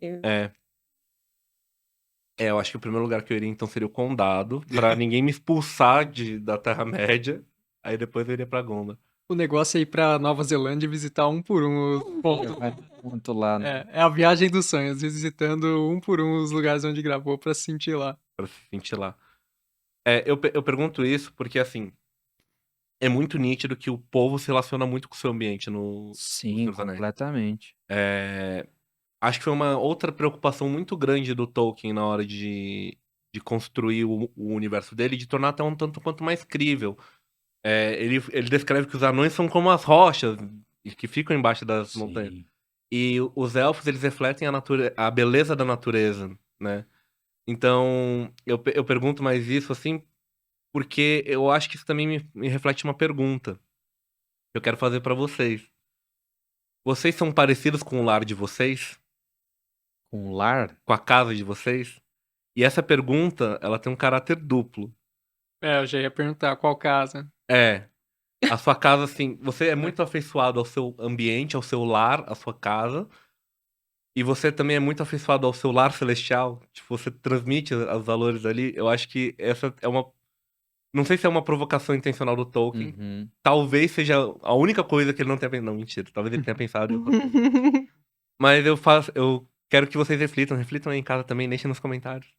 Eu acho que o primeiro lugar que eu iria então seria o Condado, pra ninguém me expulsar da Terra-média. Aí depois eu iria pra Gondor. O negócio é ir pra Nova Zelândia e visitar um por um os pontos. Vai muito lá, né? É a viagem dos sonhos, visitando um por um os lugares onde gravou pra se sentir lá. Pra se sentir lá. Eu pergunto isso porque, assim, é muito nítido que o povo se relaciona muito com o seu ambiente no Sim, Senhor dos Anéis. completamente. Acho que foi uma outra preocupação muito grande do Tolkien na hora de construir o universo dele, de tornar até um tanto quanto mais crível. Ele descreve que os anões são como as rochas que ficam embaixo das montanhas. Sim. E os elfos, eles refletem a beleza da natureza, né? Então, eu pergunto mais isso, assim, porque eu acho que isso também me reflete uma pergunta que eu quero fazer pra vocês. Vocês são parecidos com o lar de vocês? Com lar? Com a casa de vocês? E essa pergunta, ela tem um caráter duplo. Eu já ia perguntar qual casa. A sua casa, assim, você é muito afeiçoado ao seu ambiente, ao seu lar, à sua casa. E você também é muito afeiçoado ao seu lar celestial. Tipo, você transmite os valores ali. Eu acho que essa é uma... Não sei se é uma provocação intencional do Tolkien. Uhum. Talvez seja a única coisa que ele não tenha pensado. Não, mentira. Talvez ele tenha pensado em outra coisa. Mas eu quero que vocês reflitam. Reflitam aí em casa também. Deixem nos comentários.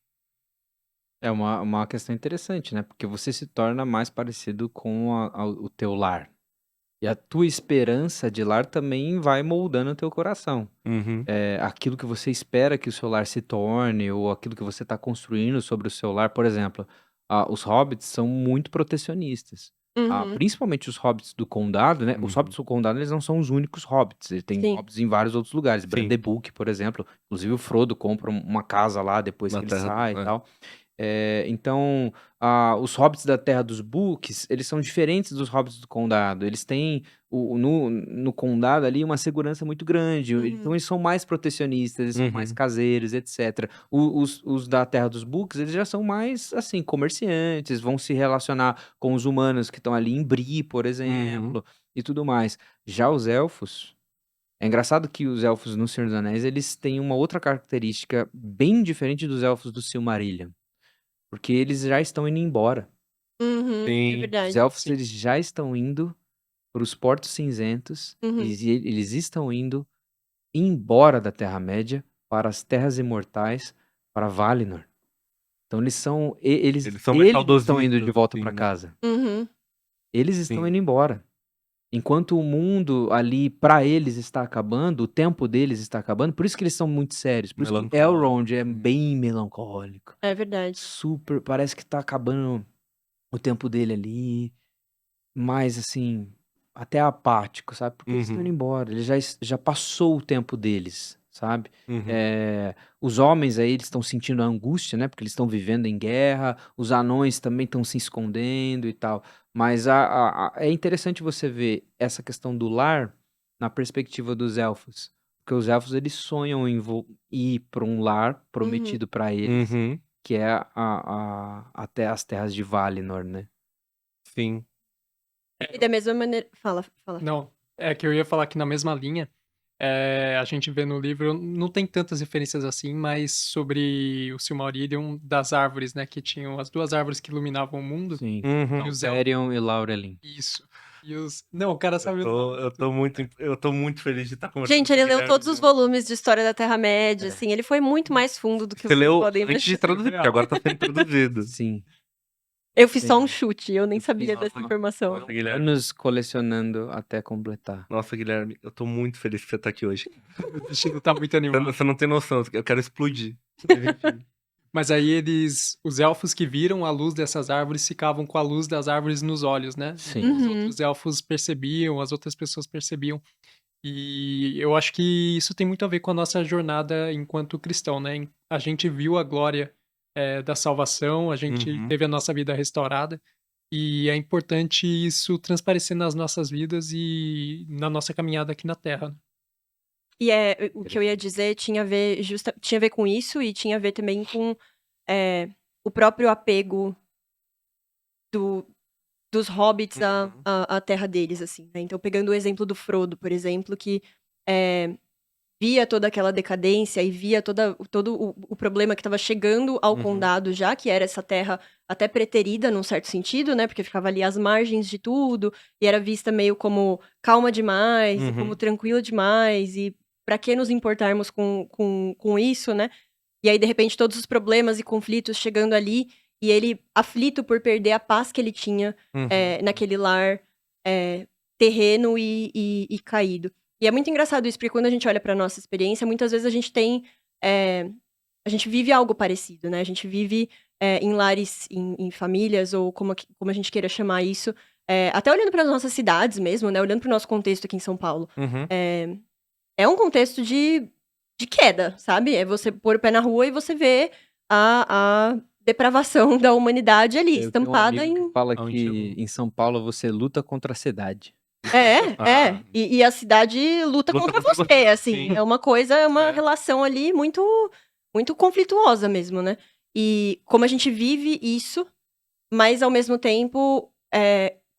É uma questão interessante, né? Porque você se torna mais parecido com o teu lar. E a tua esperança de lar também vai moldando o teu coração. Uhum. Aquilo que você espera que o seu lar se torne, ou aquilo que você está construindo sobre o seu lar. Por exemplo, os hobbits são muito protecionistas. Uhum. Principalmente os hobbits do condado, né? Os Uhum. hobbits do condado, eles não são os únicos hobbits. Ele tem Sim. hobbits em vários outros lugares. Sim. Brandenburg, por exemplo. Inclusive o Frodo compra uma casa lá depois Na que ele terra, sai e tal. Então, os hobbits da Terra dos Books, eles são diferentes dos hobbits do Condado. Eles têm, no Condado ali, uma segurança muito grande. Então, eles são mais protecionistas, eles são mais caseiros, etc. Os da Terra dos Books, eles já são mais, assim, comerciantes, vão se relacionar com os humanos que estão ali em Bree, por exemplo, e tudo mais. Já os elfos... É engraçado que os elfos no Senhor dos Anéis, eles têm uma outra característica bem diferente dos elfos do Silmarillion. Porque eles já estão indo embora. É Sim. Os verdade. elfos, Sim. eles já estão indo para os Portos Cinzentos. Eles estão indo embora da Terra-média para as Terras Imortais, para Valinor. Então eles são... Eles são mais estão indo de saudosistas, volta assim, para né? casa. Uhum. Eles estão Sim. indo embora. Enquanto o mundo ali, pra eles, está acabando, o tempo deles está acabando, por isso que eles são muito sérios. Por isso que Melancólico. Elrond é bem melancólico. É verdade. Super, parece que tá acabando o tempo dele ali. Mas, assim, até apático, sabe? Porque eles estão indo embora. Ele já passou o tempo deles, sabe? Os homens aí, eles estão sentindo a angústia, né? Porque eles estão vivendo em guerra. Os anões também estão se escondendo e tal. Mas é interessante você ver essa questão do lar na perspectiva dos elfos. Porque os elfos, eles sonham em ir para um lar prometido para eles, que é até as terras de Valinor, né? Sim. E da mesma maneira... Fala. Não, é que eu ia falar que na mesma linha, a gente vê no livro, não tem tantas referências assim, mas sobre o Silmarillion das árvores, né? Que tinham as duas árvores que iluminavam o mundo. Sim. E os elfos. Therion e Laurelin. Isso. E os... Não, o cara sabe... Eu tô muito feliz de estar conversando Gente, com o ele leu Guilherme. todos os volumes de História da Terra-média, assim. Ele foi muito mais fundo do que Você vocês leu podem antes de imaginar. traduzir, porque agora tá sendo traduzido. Sim. Eu fiz só Sim. um chute, eu nem Eu sabia fiz dessa informação. Nossa, Guilherme. anos colecionando até completar. Nossa, Guilherme, eu tô muito feliz que você tá aqui hoje. O destino tá muito animado. Você não tem noção, eu quero explodir. Mas aí os elfos que viram a luz dessas árvores ficavam com a luz das árvores nos olhos, né? Sim. Os outros elfos percebiam, as outras pessoas percebiam. E eu acho que isso tem muito a ver com a nossa jornada enquanto cristão, né? A gente viu a glória da salvação, a gente teve a nossa vida restaurada. E é importante isso transparecer nas nossas vidas e na nossa caminhada aqui na Terra. E o que eu ia dizer tinha a ver com isso e tinha a ver também com o próprio apego dos hobbits à terra deles, assim, né? Então, pegando o exemplo do Frodo, por exemplo, que via toda aquela decadência e via todo o problema que estava chegando ao condado já, que era essa terra até preterida, num certo sentido, né? Porque ficava ali às margens de tudo e era vista meio como calma demais, e como tranquila demais, e pra que nos importarmos com isso, né? E aí, de repente, todos os problemas e conflitos chegando ali, e ele aflito por perder a paz que ele tinha naquele lar terreno e caído. E é muito engraçado isso, porque quando a gente olha pra nossa experiência, muitas vezes a gente tem... a gente vive algo parecido, né? A gente vive em lares, em famílias, ou como a gente queira chamar isso. Até olhando para as nossas cidades mesmo, né? Olhando pro nosso contexto aqui em São Paulo. É um contexto de queda, sabe? É você pôr o pé na rua e você vê a depravação da humanidade ali, Eu tenho um estampada amigo que fala Aonde que chegou? em São Paulo você luta contra a cidade. E a cidade luta contra você, assim. Sim. É uma coisa, é uma relação ali muito, muito conflituosa mesmo, né? E como a gente vive isso, mas ao mesmo tempo,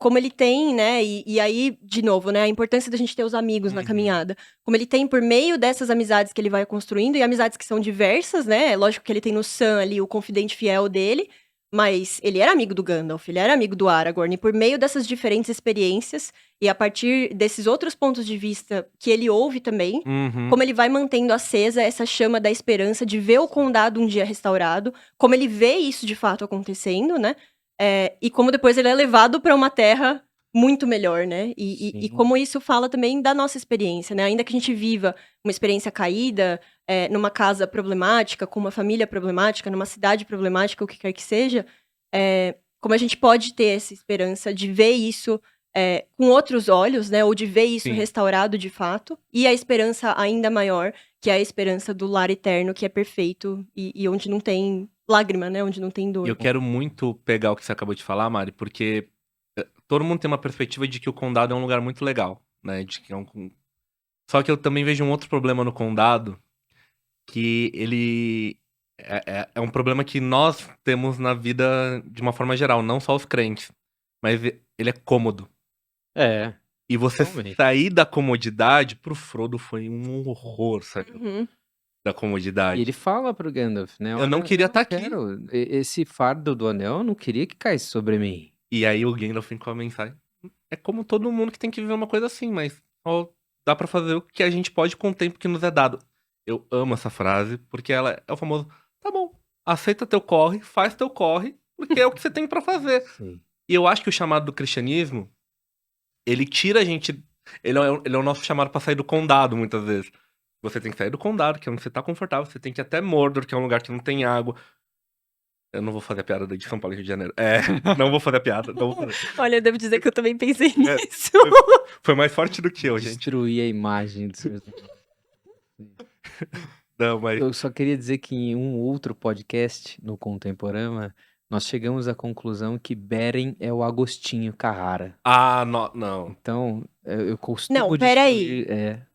como ele tem, né? E aí, de novo, né? A importância da gente ter os amigos na caminhada. Como ele tem por meio dessas amizades que ele vai construindo, e amizades que são diversas, né? É lógico que ele tem no Sam ali o confidente fiel dele, mas ele era amigo do Gandalf, ele era amigo do Aragorn, e por meio dessas diferentes experiências, e a partir desses outros pontos de vista que ele ouve também, como ele vai mantendo acesa essa chama da esperança de ver o condado um dia restaurado, como ele vê isso de fato acontecendo, né? E como depois ele é levado para uma terra muito melhor, né? E como isso fala também da nossa experiência, né? Ainda que a gente viva uma experiência caída, numa casa problemática, com uma família problemática, numa cidade problemática, o que quer que seja, como a gente pode ter essa esperança de ver isso com outros olhos, né? Ou de ver isso restaurado de fato. E a esperança ainda maior, que é a esperança do lar eterno, que é perfeito e onde não tem lágrima, né? Onde não tem E dor. eu quero muito pegar o que você acabou de falar, Mari, porque todo mundo tem uma perspectiva de que o condado é um lugar muito legal, né? De que Só que eu também vejo um outro problema no condado, que ele é um problema que nós temos na vida de uma forma geral, não só os crentes, mas ele é cômodo. É, E você realmente. sair da comodidade, pro Frodo foi um horror, sabe? Uhum. Da E comodidade. ele fala pro Gandalf, né? Eu não Olha, queria eu estar aqui. quero. Esse fardo do anel, eu não queria que caísse sobre mim. E aí o Gandalf vem com a mensagem. É como todo mundo que tem que viver uma coisa assim, mas só dá pra fazer o que a gente pode com o tempo que nos é dado. Eu amo essa frase, porque ela é o famoso, tá bom, aceita teu corre, faz teu corre, porque é o que você tem pra fazer. Sim. E eu acho que o chamado do cristianismo, ele tira a gente. Ele é o nosso chamado pra sair do condado, muitas vezes. Você tem que sair do condado, que é onde você tá confortável. Você tem que ir até Mordor, que é um lugar que não tem água. Eu não vou fazer a piada de São Paulo e Rio de Janeiro. Não vou fazer a piada. Não vou fazer. Olha, eu devo dizer que eu também pensei nisso. Foi mais forte do que eu, gente. Destruir a imagem do Senhor. Não, mas. Eu só queria dizer que em um outro podcast no Contemporânea, nós chegamos à conclusão que Beren é o Agostinho Carrara. Ah, não. Então, eu costumo Não, peraí. destruir.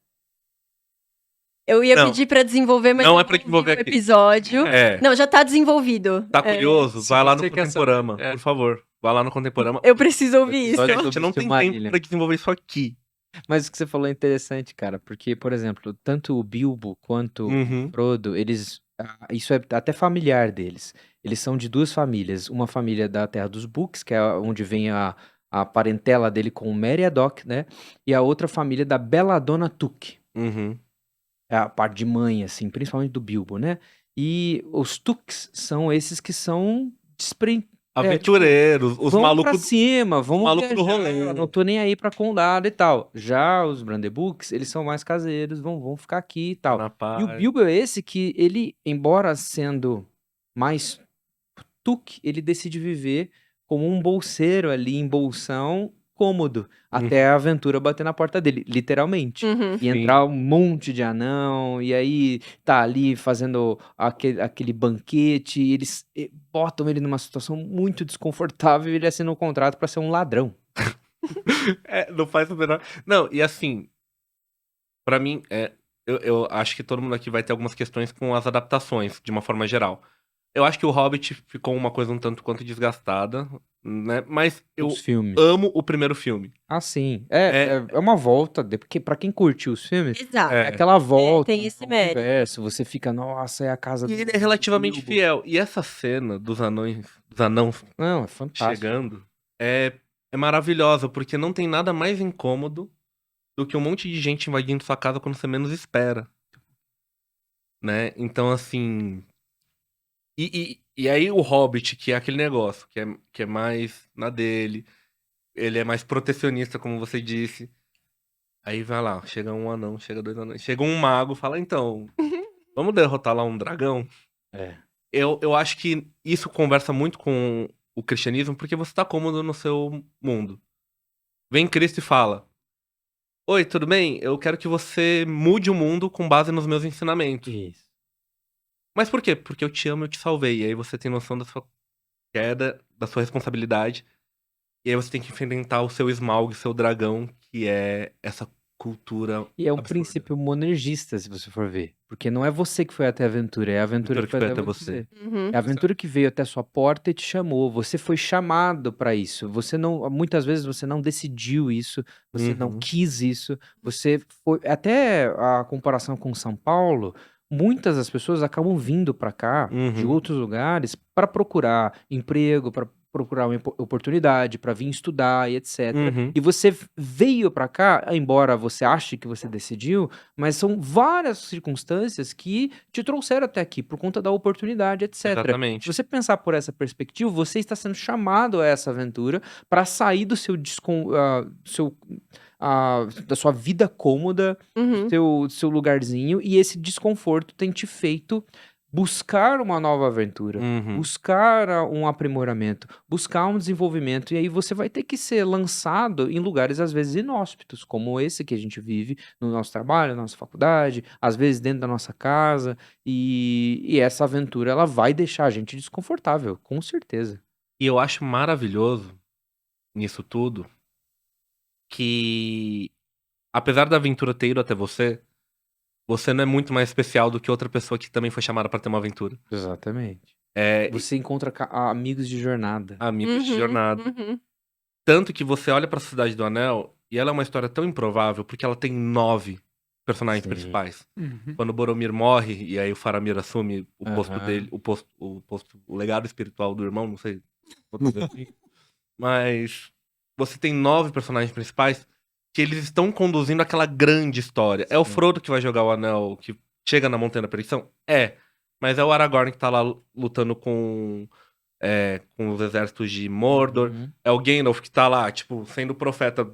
Eu ia Não. pedir pra desenvolver, mas Não eu é pra ouvi desenvolver o aqui. episódio. É. Não, já tá desenvolvido. Tá curioso? se Vai lá no você quer Contemporama, saber, por favor. Vai lá no Contemporama. Eu preciso ouvir isso. episódio A gente não tem tempo Silmarillion. pra desenvolver isso aqui. Mas o que você falou é interessante, cara, porque, por exemplo, tanto o Bilbo quanto Uhum. o Frodo, eles. Isso é até familiar deles. Eles são de duas famílias. Uma família da Terra dos Books, que é onde vem a parentela dele com o Meriadoc, né? E a outra família da Belladonna Took. Uhum. É a parte de mãe, assim, principalmente do Bilbo, né? E os Tooks são esses que são Aventureiros, os vamos pra malucos. cima, vamos maluco do viajar, rolê. não tô nem aí pra condado e tal. Já os Brandenburgs, eles são mais caseiros, vão ficar aqui e tal. Na paz. E o Bilbo é esse que ele, embora sendo mais Took, ele decide viver como um bolseiro ali em Bolsão, cômodo, até a aventura bater na porta dele, literalmente. Uhum. E entrar um monte de anão, e aí tá ali fazendo aquele banquete, e eles botam ele numa situação muito desconfortável e ele assina um contrato pra ser um ladrão. Não faz o menor. Não, e assim, pra mim, eu acho que todo mundo aqui vai ter algumas questões com as adaptações, de uma forma geral. Eu acho que o Hobbit ficou uma coisa um tanto quanto desgastada, né? Mas eu Os filmes. amo o primeiro filme. Ah, sim. É uma volta, porque pra quem curtiu os filmes, Exato. É. aquela volta, tem esse um mérito. universo, você fica, nossa, é a casa E do ele é relativamente Bilbo. fiel. E essa cena dos anãos Não, é fantástico. chegando é maravilhosa, porque não tem nada mais incômodo do que um monte de gente invadindo sua casa quando você menos espera. Né? Então, assim. E aí o Hobbit, que é aquele negócio, que é mais na dele, ele é mais protecionista, como você disse. Aí vai lá, chega um anão, chega dois anões, chega um mago, fala, então, vamos derrotar lá um dragão? É. Eu acho que isso conversa muito com o cristianismo, porque você tá cômodo no seu mundo. Vem Cristo e fala, oi, tudo bem? Eu quero que você mude o mundo com base nos meus ensinamentos. Isso. Mas por quê? Porque eu te amo e eu te salvei. E aí você tem noção da sua queda, da sua responsabilidade. E aí você tem que enfrentar o seu Smaug, o seu dragão, que é essa cultura E é um absurda. princípio monergista, se você for ver. Porque não é você que foi até a aventura, é a aventura que foi até você. Uhum. É a aventura que veio até a sua porta e te chamou. Você foi chamado pra isso. Você não, muitas vezes você não decidiu isso, você não Uhum. quis isso. Você foi até a comparação com São Paulo. Muitas das pessoas acabam vindo pra cá de Uhum. outros lugares pra procurar emprego, pra procurar uma oportunidade, pra vir estudar e etc. Uhum. E você veio pra cá, embora você ache que você decidiu, mas são várias circunstâncias que te trouxeram até aqui por conta da oportunidade, etc. Exatamente. Se você pensar por essa perspectiva, você está sendo chamado a essa aventura para sair do da sua vida cômoda, Uhum. do seu lugarzinho, e esse desconforto tem te feito buscar uma nova aventura, Uhum. buscar um aprimoramento, buscar um desenvolvimento, e aí você vai ter que ser lançado em lugares às vezes inóspitos, como esse que a gente vive no nosso trabalho, na nossa faculdade, às vezes dentro da nossa casa, e essa aventura ela vai deixar a gente desconfortável, com certeza. E eu acho maravilhoso nisso tudo que, apesar da aventura ter ido até você, você não é muito mais especial do que outra pessoa que também foi chamada pra ter uma aventura. Exatamente. É, Você encontra amigos de jornada. amigos de Uhum, jornada. uhum. Tanto que você olha pra Cidade do Anel e ela é uma história tão improvável porque ela tem 9 personagens Sim. principais. Uhum. Quando o Boromir morre e aí o Faramir assume o posto Aham. dele, o legado espiritual do irmão, não sei, vou dizer assim. Mas você tem 9 personagens principais que eles estão conduzindo aquela grande história. É o Sim. Frodo que vai jogar o anel, que chega na Montanha da Perdição? É. Mas é o Aragorn que tá lá lutando com os exércitos de Mordor. Uhum. É o Gandalf que tá lá, tipo, sendo profeta,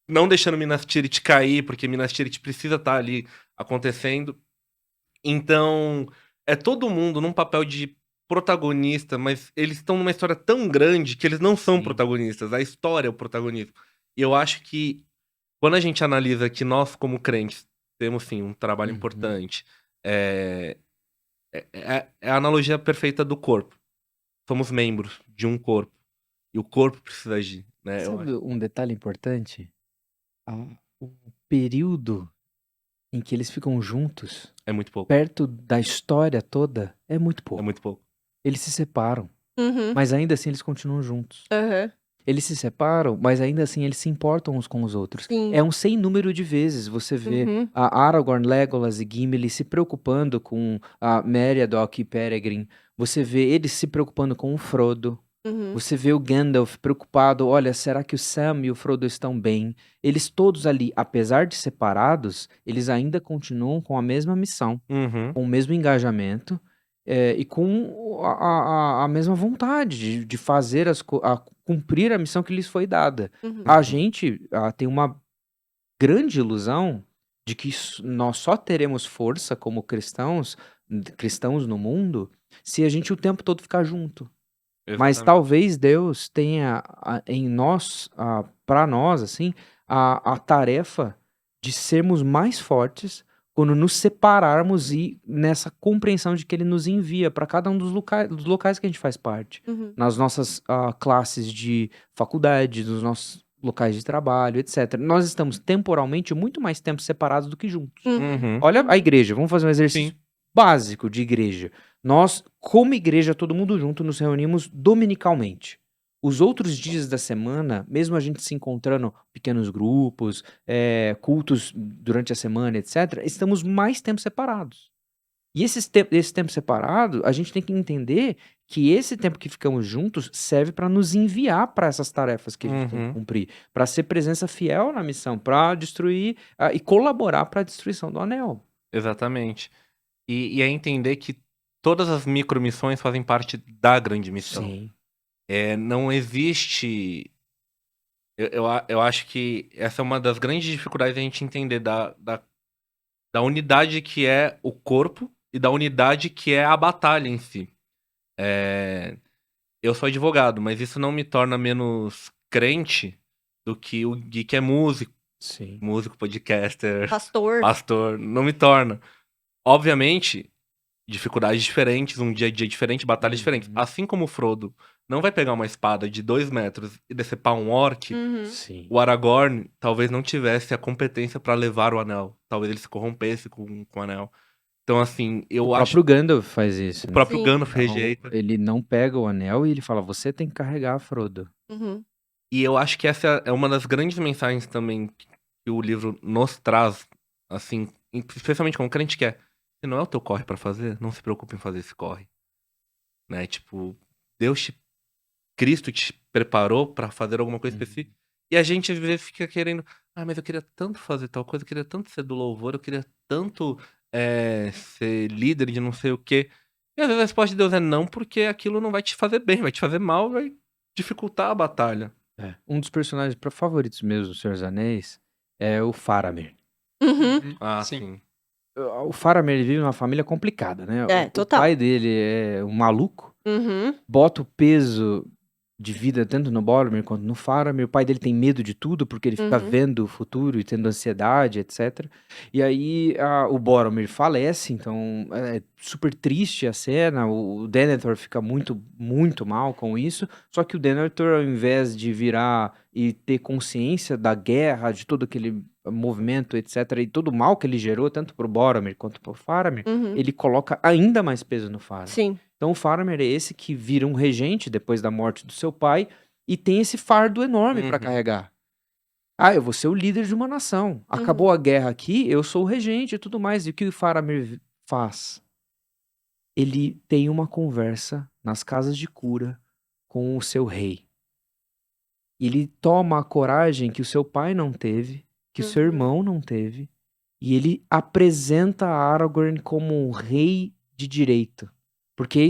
não deixando Minas Tirith cair, porque Minas Tirith precisa estar ali acontecendo. Então, é todo mundo num papel de protagonista, mas eles estão numa história tão grande que eles não são Sim. protagonistas. A história é o protagonismo. E eu acho que quando a gente analisa que nós, como crentes, temos sim um trabalho Uhum. importante, é a analogia perfeita do corpo. Somos membros de um corpo. E o corpo precisa agir, né? Eu Sabe acho. um detalhe importante? O período em que eles ficam juntos, É muito pouco. perto da história toda, é muito É pouco. muito pouco. Eles se separam, Uhum. mas ainda assim eles continuam juntos. Aham. Eles se separam, mas ainda assim eles se importam uns com os outros. Sim. É um sem número de vezes você vê Uhum. a Aragorn, Legolas e Gimli se preocupando com a Meriadoc e Peregrine. Você vê eles se preocupando com o Frodo. Uhum. Você vê o Gandalf preocupado, olha, será que o Sam e o Frodo estão bem? Eles todos ali, apesar de separados, eles ainda continuam com a mesma missão, Uhum. com o mesmo engajamento, e com a mesma vontade de fazer cumprir a missão que lhes foi dada. Uhum. A gente tem uma grande ilusão de que nós só teremos força como cristãos no mundo, se a gente o tempo todo ficar junto. Mas Exatamente. talvez Deus tenha em nós, para nós, assim, a tarefa de sermos mais fortes quando nos separarmos e nessa compreensão de que Ele nos envia para cada um dos locais que a gente faz parte. Uhum. Nas nossas classes de faculdade, nos nossos locais de trabalho, etc. Nós estamos temporalmente muito mais tempo separados do que juntos. Uhum. Uhum. Olha a igreja, vamos fazer um exercício Sim. básico de igreja. Nós, como igreja, todo mundo junto, nos reunimos dominicalmente. Os outros dias da semana, mesmo a gente se encontrando pequenos grupos, cultos durante a semana, etc., estamos mais tempo separados. E esse tempo separado, a gente tem que entender que esse tempo que ficamos juntos serve para nos enviar para essas tarefas que a gente tem que Uhum. cumprir, para ser presença fiel na missão, para destruir e colaborar para a destruição do anel. Exatamente. E é entender que todas as micromissões fazem parte da grande missão. Sim. Não existe. Eu acho que essa é uma das grandes dificuldades da gente entender da unidade que é o corpo e da unidade que é a batalha em si. Eu sou advogado, mas isso não me torna menos crente do que o Gui que é músico, Sim. podcaster, Pastor. pastor. Não me torna. Obviamente, dificuldades diferentes, um dia a dia diferente, batalhas diferentes. Uhum. Assim como o Frodo não vai pegar uma espada de 2 metros e decepar um orc, Uhum. Sim. o Aragorn talvez não tivesse a competência pra levar o anel. Talvez ele se corrompesse com o anel. Então, assim, eu O acho próprio Gandalf faz isso, o né? próprio Sim. Gandalf Então, rejeita. ele não pega o anel e ele fala, você tem que carregar, Frodo. Uhum. E eu acho que essa é uma das grandes mensagens também que o livro nos traz, assim, especialmente como crente que é, se não é o teu corre pra fazer, não se preocupe em fazer esse corre. Né? Tipo, Cristo te preparou pra fazer alguma coisa específica. E a gente às vezes fica querendo, mas eu queria tanto fazer tal coisa, eu queria tanto ser do louvor, eu queria tanto ser líder de não sei o quê. E às vezes a resposta de Deus é não, porque aquilo não vai te fazer bem, vai te fazer mal, vai dificultar a batalha. Um dos personagens favoritos meus do Senhor dos Anéis é o Faramir. Uhum. Uhum. Ah, Sim. sim. o Faramir ele vive numa família complicada, né? O total. pai dele é um maluco, Uhum, bota o peso de vida tanto no Boromir quanto no Faramir. O pai dele tem medo de tudo porque ele fica uhum, vendo o futuro e tendo ansiedade, etc. E aí o Boromir falece, então é super triste a cena. O Denethor fica muito, muito mal com isso. Só que o Denethor, ao invés de virar e ter consciência da guerra, de todo aquele movimento, etc., e todo o mal que ele gerou, tanto pro Boromir quanto pro Faramir, uhum. ele coloca ainda mais peso no Faramir. Sim. Então o Faramir é esse que vira um regente depois da morte do seu pai e tem esse fardo enorme pra Uhum. carregar. Eu vou ser o líder de uma nação. Acabou a guerra aqui, eu sou o regente e tudo mais. E o que o Faramir faz? Ele tem uma conversa nas casas de cura com o seu rei. Ele toma a coragem que o seu pai não teve, que o seu Uhum. irmão não teve, e ele apresenta Aragorn como um rei de direito. Porque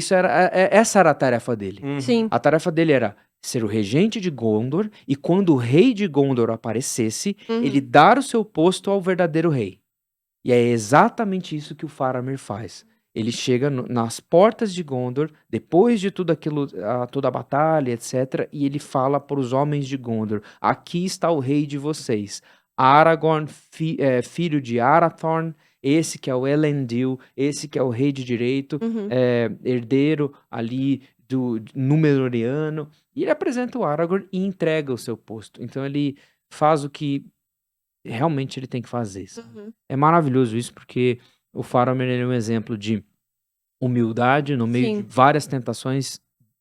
essa era a tarefa dele. Uhum. Sim. A tarefa dele era ser o regente de Gondor e quando o rei de Gondor aparecesse, ele Uhum. dar o seu posto ao verdadeiro rei. E é exatamente isso que o Faramir faz. Ele chega nas portas de Gondor, depois de tudo aquilo, toda a batalha, etc., e ele fala para os homens de Gondor: aqui está o rei de vocês. Aragorn, filho de Arathorn, esse que é o Elendil, esse que é o rei de direito, Uhum. herdeiro ali do Númenoriano. E ele apresenta o Aragorn e entrega o seu posto. Então ele faz o que realmente ele tem que fazer, sabe? Uhum. É maravilhoso isso, porque o Faramir ele é um exemplo de humildade no meio de Sim. várias tentações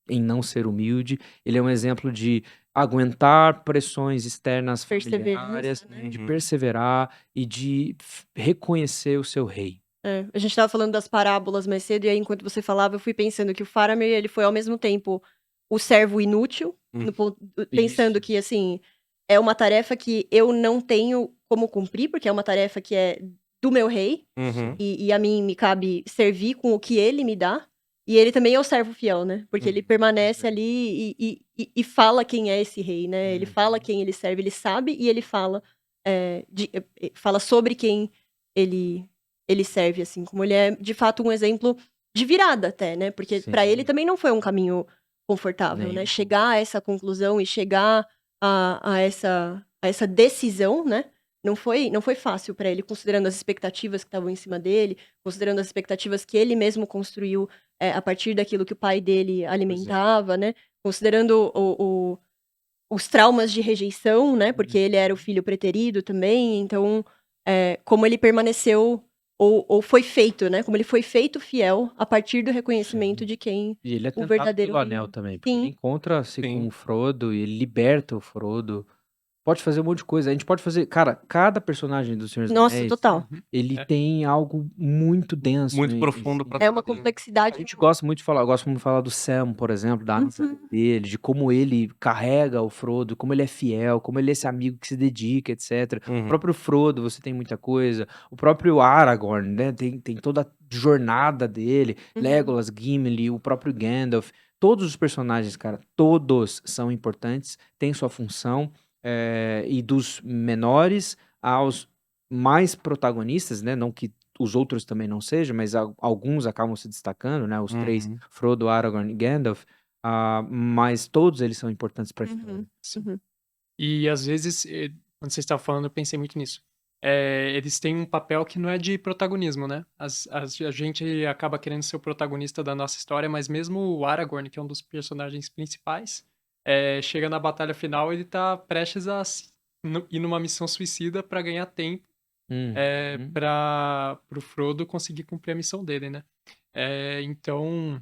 em não ser humilde. Ele é um exemplo de aguentar pressões externas Perseverança, familiares, né? de Uhum. perseverar e de reconhecer o seu rei. A gente tava falando das parábolas mais cedo, e aí enquanto você falava, eu fui pensando que o Faramir, ele foi ao mesmo tempo o servo inútil, pensando que, assim, é uma tarefa que eu não tenho como cumprir, porque é uma tarefa que é do meu rei, Uhum. e a mim me cabe servir com o que ele me dá. E ele também é o servo fiel, né? Porque ele permanece ali e fala quem é esse rei, né? Ele fala quem ele serve, ele sabe e ele fala, fala sobre quem ele serve, assim. Como ele é, de fato, um exemplo de virada até, né? Porque pra ele Sim. também não foi um caminho confortável, Nem né? um Chegar a essa conclusão e chegar a essa decisão, né? Não foi fácil pra ele, considerando as expectativas que estavam em cima dele, considerando as expectativas que ele mesmo construiu a partir daquilo que o pai dele alimentava, né? Considerando os traumas de rejeição, né? Porque ele era o filho preterido também, então como ele permaneceu ou foi feito, né? Como ele foi feito fiel a partir do reconhecimento Sim. de quem E ele é o tentado verdadeiro pelo rei anel é. também, porque ele Sim. encontra-se com Sim. o Frodo e ele liberta o Frodo. Pode fazer um monte de coisa. A gente pode fazer. Cara, cada personagem do Senhor dos Nossa, Anéis, total. ele É. tem algo muito denso Muito em profundo si. pra É uma trazer. A complexidade. gente gosta muito de falar, eu gosto muito de falar do Sam, por exemplo, da amizade dele, de como ele carrega o Frodo, como ele é fiel, como ele é esse amigo que se dedica, etc. O Uhum. próprio Frodo, você tem muita coisa. O próprio Aragorn, né? Tem toda a jornada dele. Legolas, Gimli, o próprio Gandalf. Todos os personagens, cara, todos são importantes, têm sua função. E dos menores aos mais protagonistas, né? Não que os outros também não sejam, mas alguns acabam se destacando, né? Os três, Uhum. Frodo, Aragorn e Gandalf. Mas todos eles são importantes pra história. Sim. E às vezes, quando você estava falando, eu pensei muito nisso. Eles têm um papel que não é de protagonismo, né? A gente acaba querendo ser o protagonista da nossa história, mas mesmo o Aragorn, que é um dos personagens principais, chega na batalha final, ele tá prestes a ir numa missão suicida pra ganhar tempo Uhum. para pro Frodo conseguir cumprir a missão dele, né? Então,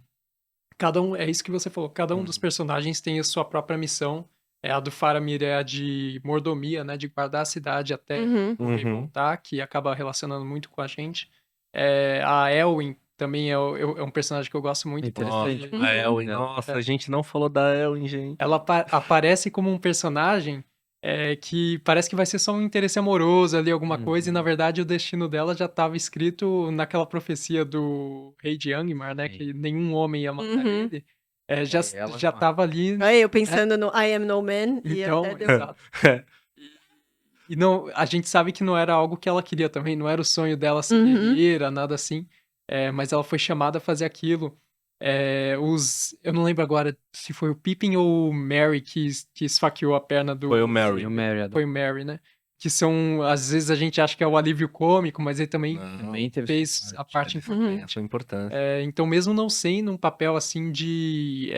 cada um, é isso que você falou, cada um dos personagens tem a sua própria missão. A do Faramir é a de mordomia, né? De guardar a cidade até o rei Uhum. voltar, que acaba relacionando muito com a gente. A Elwyn também é um personagem que eu gosto muito. Interessante. porque A Elwyn. Uhum. Nossa, a gente não falou da Elwyn, gente. ela aparece como um personagem que parece que vai ser só um interesse amoroso ali, alguma coisa, e na verdade o destino dela já estava escrito naquela profecia do rei de Angmar, né? Sim. Que nenhum homem ia matar ele. ela Já tava ali. Aí eu pensando no I Am No Man e Então, até deu. exato. E não, a gente sabe que não era algo que ela queria também, não era o sonho dela ser Uhum. guerreira, nada assim. Mas ela foi chamada a fazer aquilo. Eu não lembro agora se foi o Pippin ou o Merry que esfaqueou a perna do. Foi o E Mary. o Mary Foi o Merry, né? Que são, às vezes a gente acha que é o alívio cômico, mas ele também também teve fez sua a parte importante. Essa é a importância. Então, mesmo não sendo um papel assim de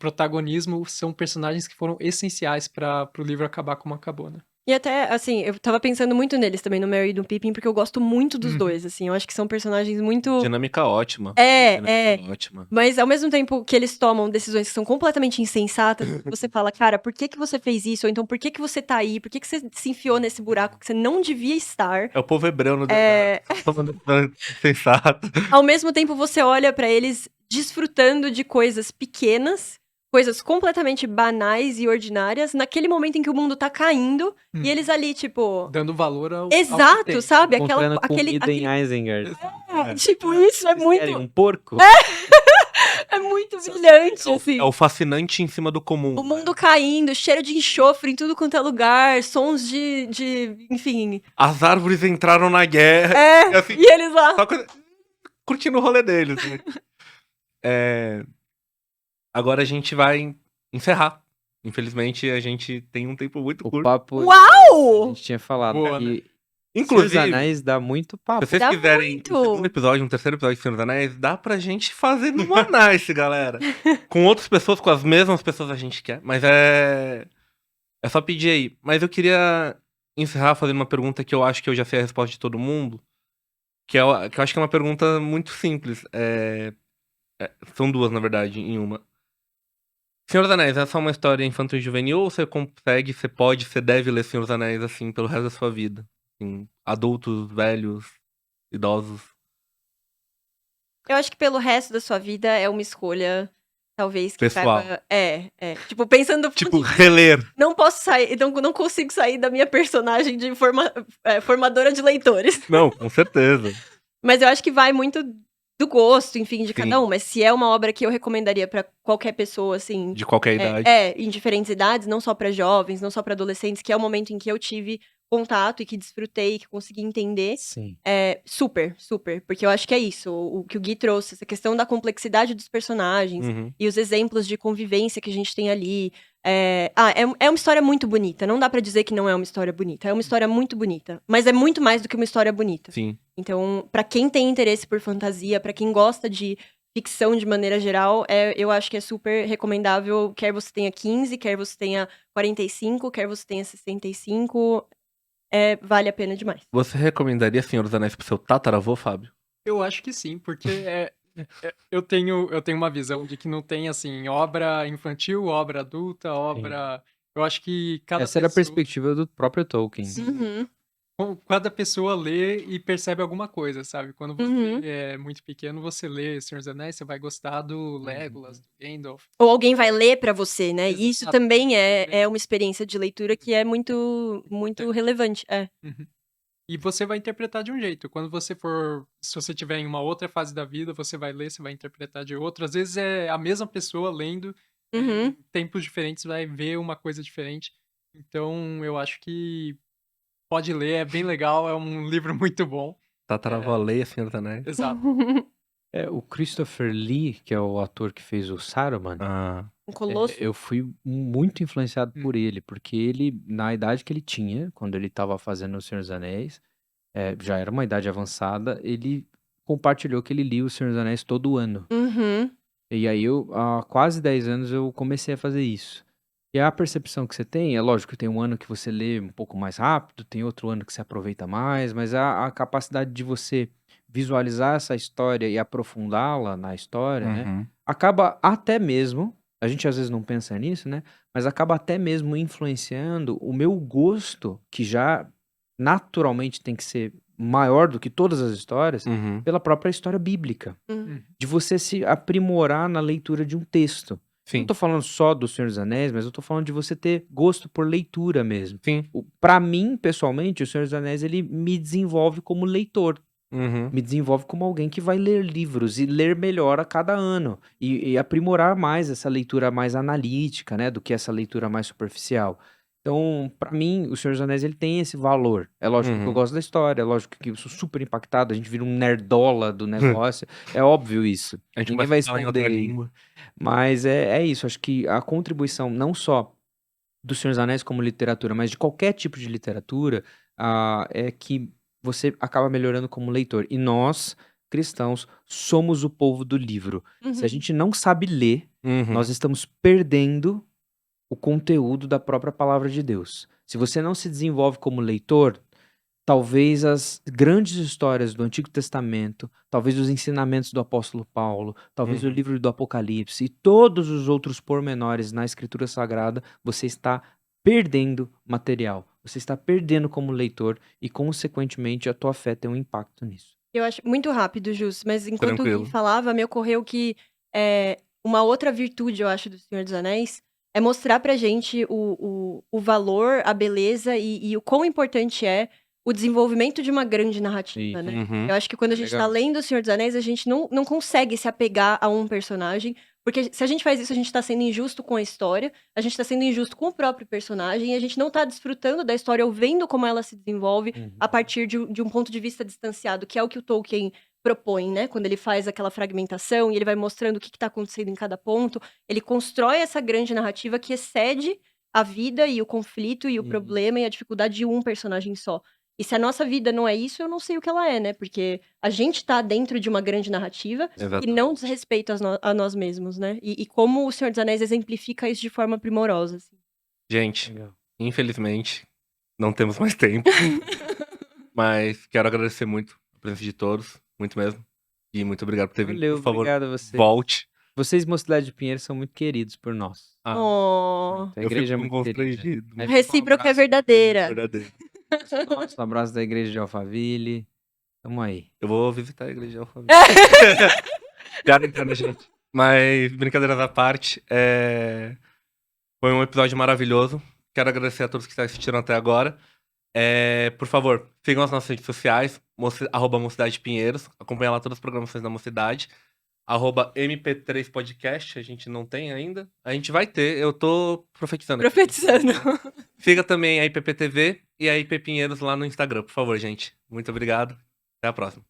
protagonismo, são personagens que foram essenciais para o livro acabar como acabou, né? E até, assim, eu tava pensando muito neles também, no Merry e no Pippin, porque eu gosto muito dos Uhum. dois, assim. Eu acho que são personagens muito... Dinâmica ótima. É. Ótima. Mas ao mesmo tempo que eles tomam decisões que são completamente insensatas, você fala, cara, por que você fez isso? Ou então, por que você tá aí? Por que você se enfiou nesse buraco que você não devia estar? É o povo hebreu no É, deserto. Tomando decisão sensata. Ao mesmo tempo, você olha pra eles desfrutando de coisas pequenas, coisas completamente banais e ordinárias, naquele momento em que o mundo tá caindo, e eles ali, tipo... Dando valor ao que Exato, tem. sabe? encontrando Aquele, comida em Isengard. tipo, isso é Vocês querem muito... um porco? É muito brilhante, assim. É o fascinante em cima do comum. O mundo caindo, cheiro de enxofre em tudo quanto é lugar, sons enfim. As árvores entraram na guerra. É, E assim, e eles lá. só curtindo o rolê deles, né? Agora a gente vai encerrar. Infelizmente, a gente tem um tempo muito O curto. papo. Uau! A gente tinha falado Boa, que né? Senhor dos Inclusive, Anéis dá muito papo. se vocês Dá quiserem muito. um segundo episódio, um terceiro episódio de Senhor dos Anéis, dá pra gente fazer numa nice, galera. Com outras pessoas, com as mesmas pessoas a gente quer. Mas é só pedir aí. Mas eu queria encerrar fazendo uma pergunta que eu acho que eu já sei a resposta de todo mundo. Que eu acho que é uma pergunta muito simples. São duas, na verdade, em uma. Senhor dos Anéis é só uma história infantil e juvenil ou você consegue, você pode, você deve ler Senhor dos Anéis assim pelo resto da sua vida? Assim, adultos, velhos, idosos. Eu acho que pelo resto da sua vida é uma escolha, talvez, que Pessoal. saiba... Tipo, pensando... Tipo, reler. Não posso sair, não consigo sair da minha personagem de formadora de leitores. Não, com certeza. Mas eu acho que vai muito do gosto, enfim, de Sim. cada um. Mas se é uma obra que eu recomendaria pra qualquer pessoa, assim... De qualquer idade. Em diferentes idades, não só pra jovens, não só pra adolescentes, que é o momento em que eu tive contato e que desfrutei, que consegui entender. Sim. Super, super. Porque eu acho que é isso, o que o Gui trouxe, essa questão da complexidade dos personagens Uhum. e os exemplos de convivência que a gente tem ali. É uma história muito bonita, não dá pra dizer que não é uma história bonita. É uma história muito bonita, mas é muito mais do que uma história bonita. Sim. Então, pra quem tem interesse por fantasia, pra quem gosta de ficção de maneira geral, eu acho que é super recomendável, quer você tenha 15, quer você tenha 45, quer você tenha 65, vale a pena demais. Você recomendaria Senhor dos Anéis pro seu tataravô, Fábio? Eu acho que sim, porque eu tenho uma visão de que não tem, assim, obra infantil, obra adulta, obra... Eu acho que cada Essa era a pessoa... perspectiva do próprio Tolkien. Uhum. Cada pessoa lê e percebe alguma coisa, sabe? Quando você Uhum. é muito pequeno, você lê Senhor dos Anéis, você vai gostar do Legolas, do Gandalf. Ou alguém vai ler pra você, né? E isso Exato. também é uma experiência de leitura que é muito, muito relevante. Uhum. E você vai interpretar de um jeito. Quando você for... Se você tiver em uma outra fase da vida, você vai ler, você vai interpretar de outro. Às vezes é a mesma pessoa lendo, Uhum. em tempos diferentes, vai ver uma coisa diferente. Então, eu acho que pode ler, é bem legal, é um livro muito bom. Tataravó leia Senhor dos Anéis. Exato. O Christopher Lee, que é o ator que fez o Saruman, Um colosso. eu fui muito influenciado por ele, porque ele, na idade que ele tinha, quando ele estava fazendo O Senhor dos Anéis, já era uma idade avançada, ele compartilhou que ele lia O Senhor dos Anéis todo ano. Uhum. E aí, há quase 10 anos, eu comecei a fazer isso. E a percepção que você tem, é lógico que tem um ano que você lê um pouco mais rápido, tem outro ano que você aproveita mais, mas a capacidade de você visualizar essa história e aprofundá-la na história, né? Uhum. Acaba até mesmo, a gente às vezes não pensa nisso, né? Mas acaba até mesmo influenciando o meu gosto, que já naturalmente tem que ser maior do que todas as histórias, Uhum. pela própria história bíblica. Uhum. De você se aprimorar na leitura de um texto. Sim. Não tô falando só do Senhor dos Anéis, mas eu tô falando de você ter gosto por leitura mesmo. Sim. Pra mim, pessoalmente, o Senhor dos Anéis, ele me desenvolve como leitor. Uhum. Me desenvolve como alguém que vai ler livros e ler melhor a cada ano. E aprimorar mais essa leitura mais analítica, né? Do que essa leitura mais superficial. Então, pra mim, O Senhor dos Anéis, ele tem esse valor. É lógico que eu Uhum. gosto da história, é lógico que eu sou super impactado, a gente vira um nerdola do negócio, é óbvio isso. A gente Ninguém começa vai a falar em outra esconder isso. língua. Mas é isso, acho que a contribuição não só do Senhor dos Anéis como literatura, mas de qualquer tipo de literatura, é que você acaba melhorando como leitor. E nós, cristãos, somos o povo do livro. Se a Uhum. gente não sabe ler, Uhum. nós estamos perdendo o conteúdo da própria palavra de Deus. Se você não se desenvolve como leitor, talvez as grandes histórias do Antigo Testamento, talvez os ensinamentos do apóstolo Paulo, talvez o Uhum. livro do Apocalipse e todos os outros pormenores na Escritura Sagrada, você está perdendo material. Você está perdendo como leitor e, consequentemente, a tua fé tem um impacto nisso. Eu acho muito rápido, Jus, mas enquanto o Gui Tranquilo. falava, me ocorreu que uma outra virtude, eu acho, do Senhor dos Anéis é mostrar pra gente o valor, a beleza e o quão importante é o desenvolvimento de uma grande narrativa, Isso. né? Uhum. Eu acho que quando a gente tá Legal. lendo O Senhor dos Anéis, a gente não consegue se apegar a um personagem, porque se a gente faz isso, a gente tá sendo injusto com a história, a gente tá sendo injusto com o próprio personagem, e a gente não tá desfrutando da história ou vendo como ela se desenvolve a partir de um ponto de vista distanciado, que é o que o Tolkien propõe, né? Quando ele faz aquela fragmentação e ele vai mostrando o que está acontecendo em cada ponto, ele constrói essa grande narrativa que excede a vida e o conflito e o Uhum. problema e a dificuldade de um personagem só. E se a nossa vida não é isso, eu não sei o que ela é, né? Porque a gente tá dentro de uma grande narrativa e Exatamente. não diz respeito a nós mesmos, né? E como o Senhor dos Anéis exemplifica isso de forma primorosa, assim. Gente, Legal. infelizmente, não temos mais tempo. Mas quero agradecer muito a presença de todos, muito mesmo. E muito obrigado por ter vindo. Valeu, Por favor, obrigado a você. volte. Vocês, Mocidade de Pinheiro, são muito queridos por nós. Ah, Oh, Muito. A eu igreja é fico muito querida. constrangido. Aí fica um recíproca é abraço verdadeira. Verdadeiro. nosso, um abraço da igreja de Alphaville. Tamo aí. Eu vou visitar a igreja de Alphaville. Piada interna, gente. Mas, brincadeiras à parte, foi um episódio maravilhoso. Quero agradecer a todos que assistiram até agora. Por favor, sigam as nossas redes sociais, @Mocidade Pinheiros. Acompanha lá todas as programações da Mocidade. @MP3 Podcast, a gente não tem ainda. A gente vai ter, eu tô profetizando. Profetizando. Siga também a IPPTV e a IP Pinheiros lá no Instagram, por favor, gente. Muito obrigado. Até a próxima.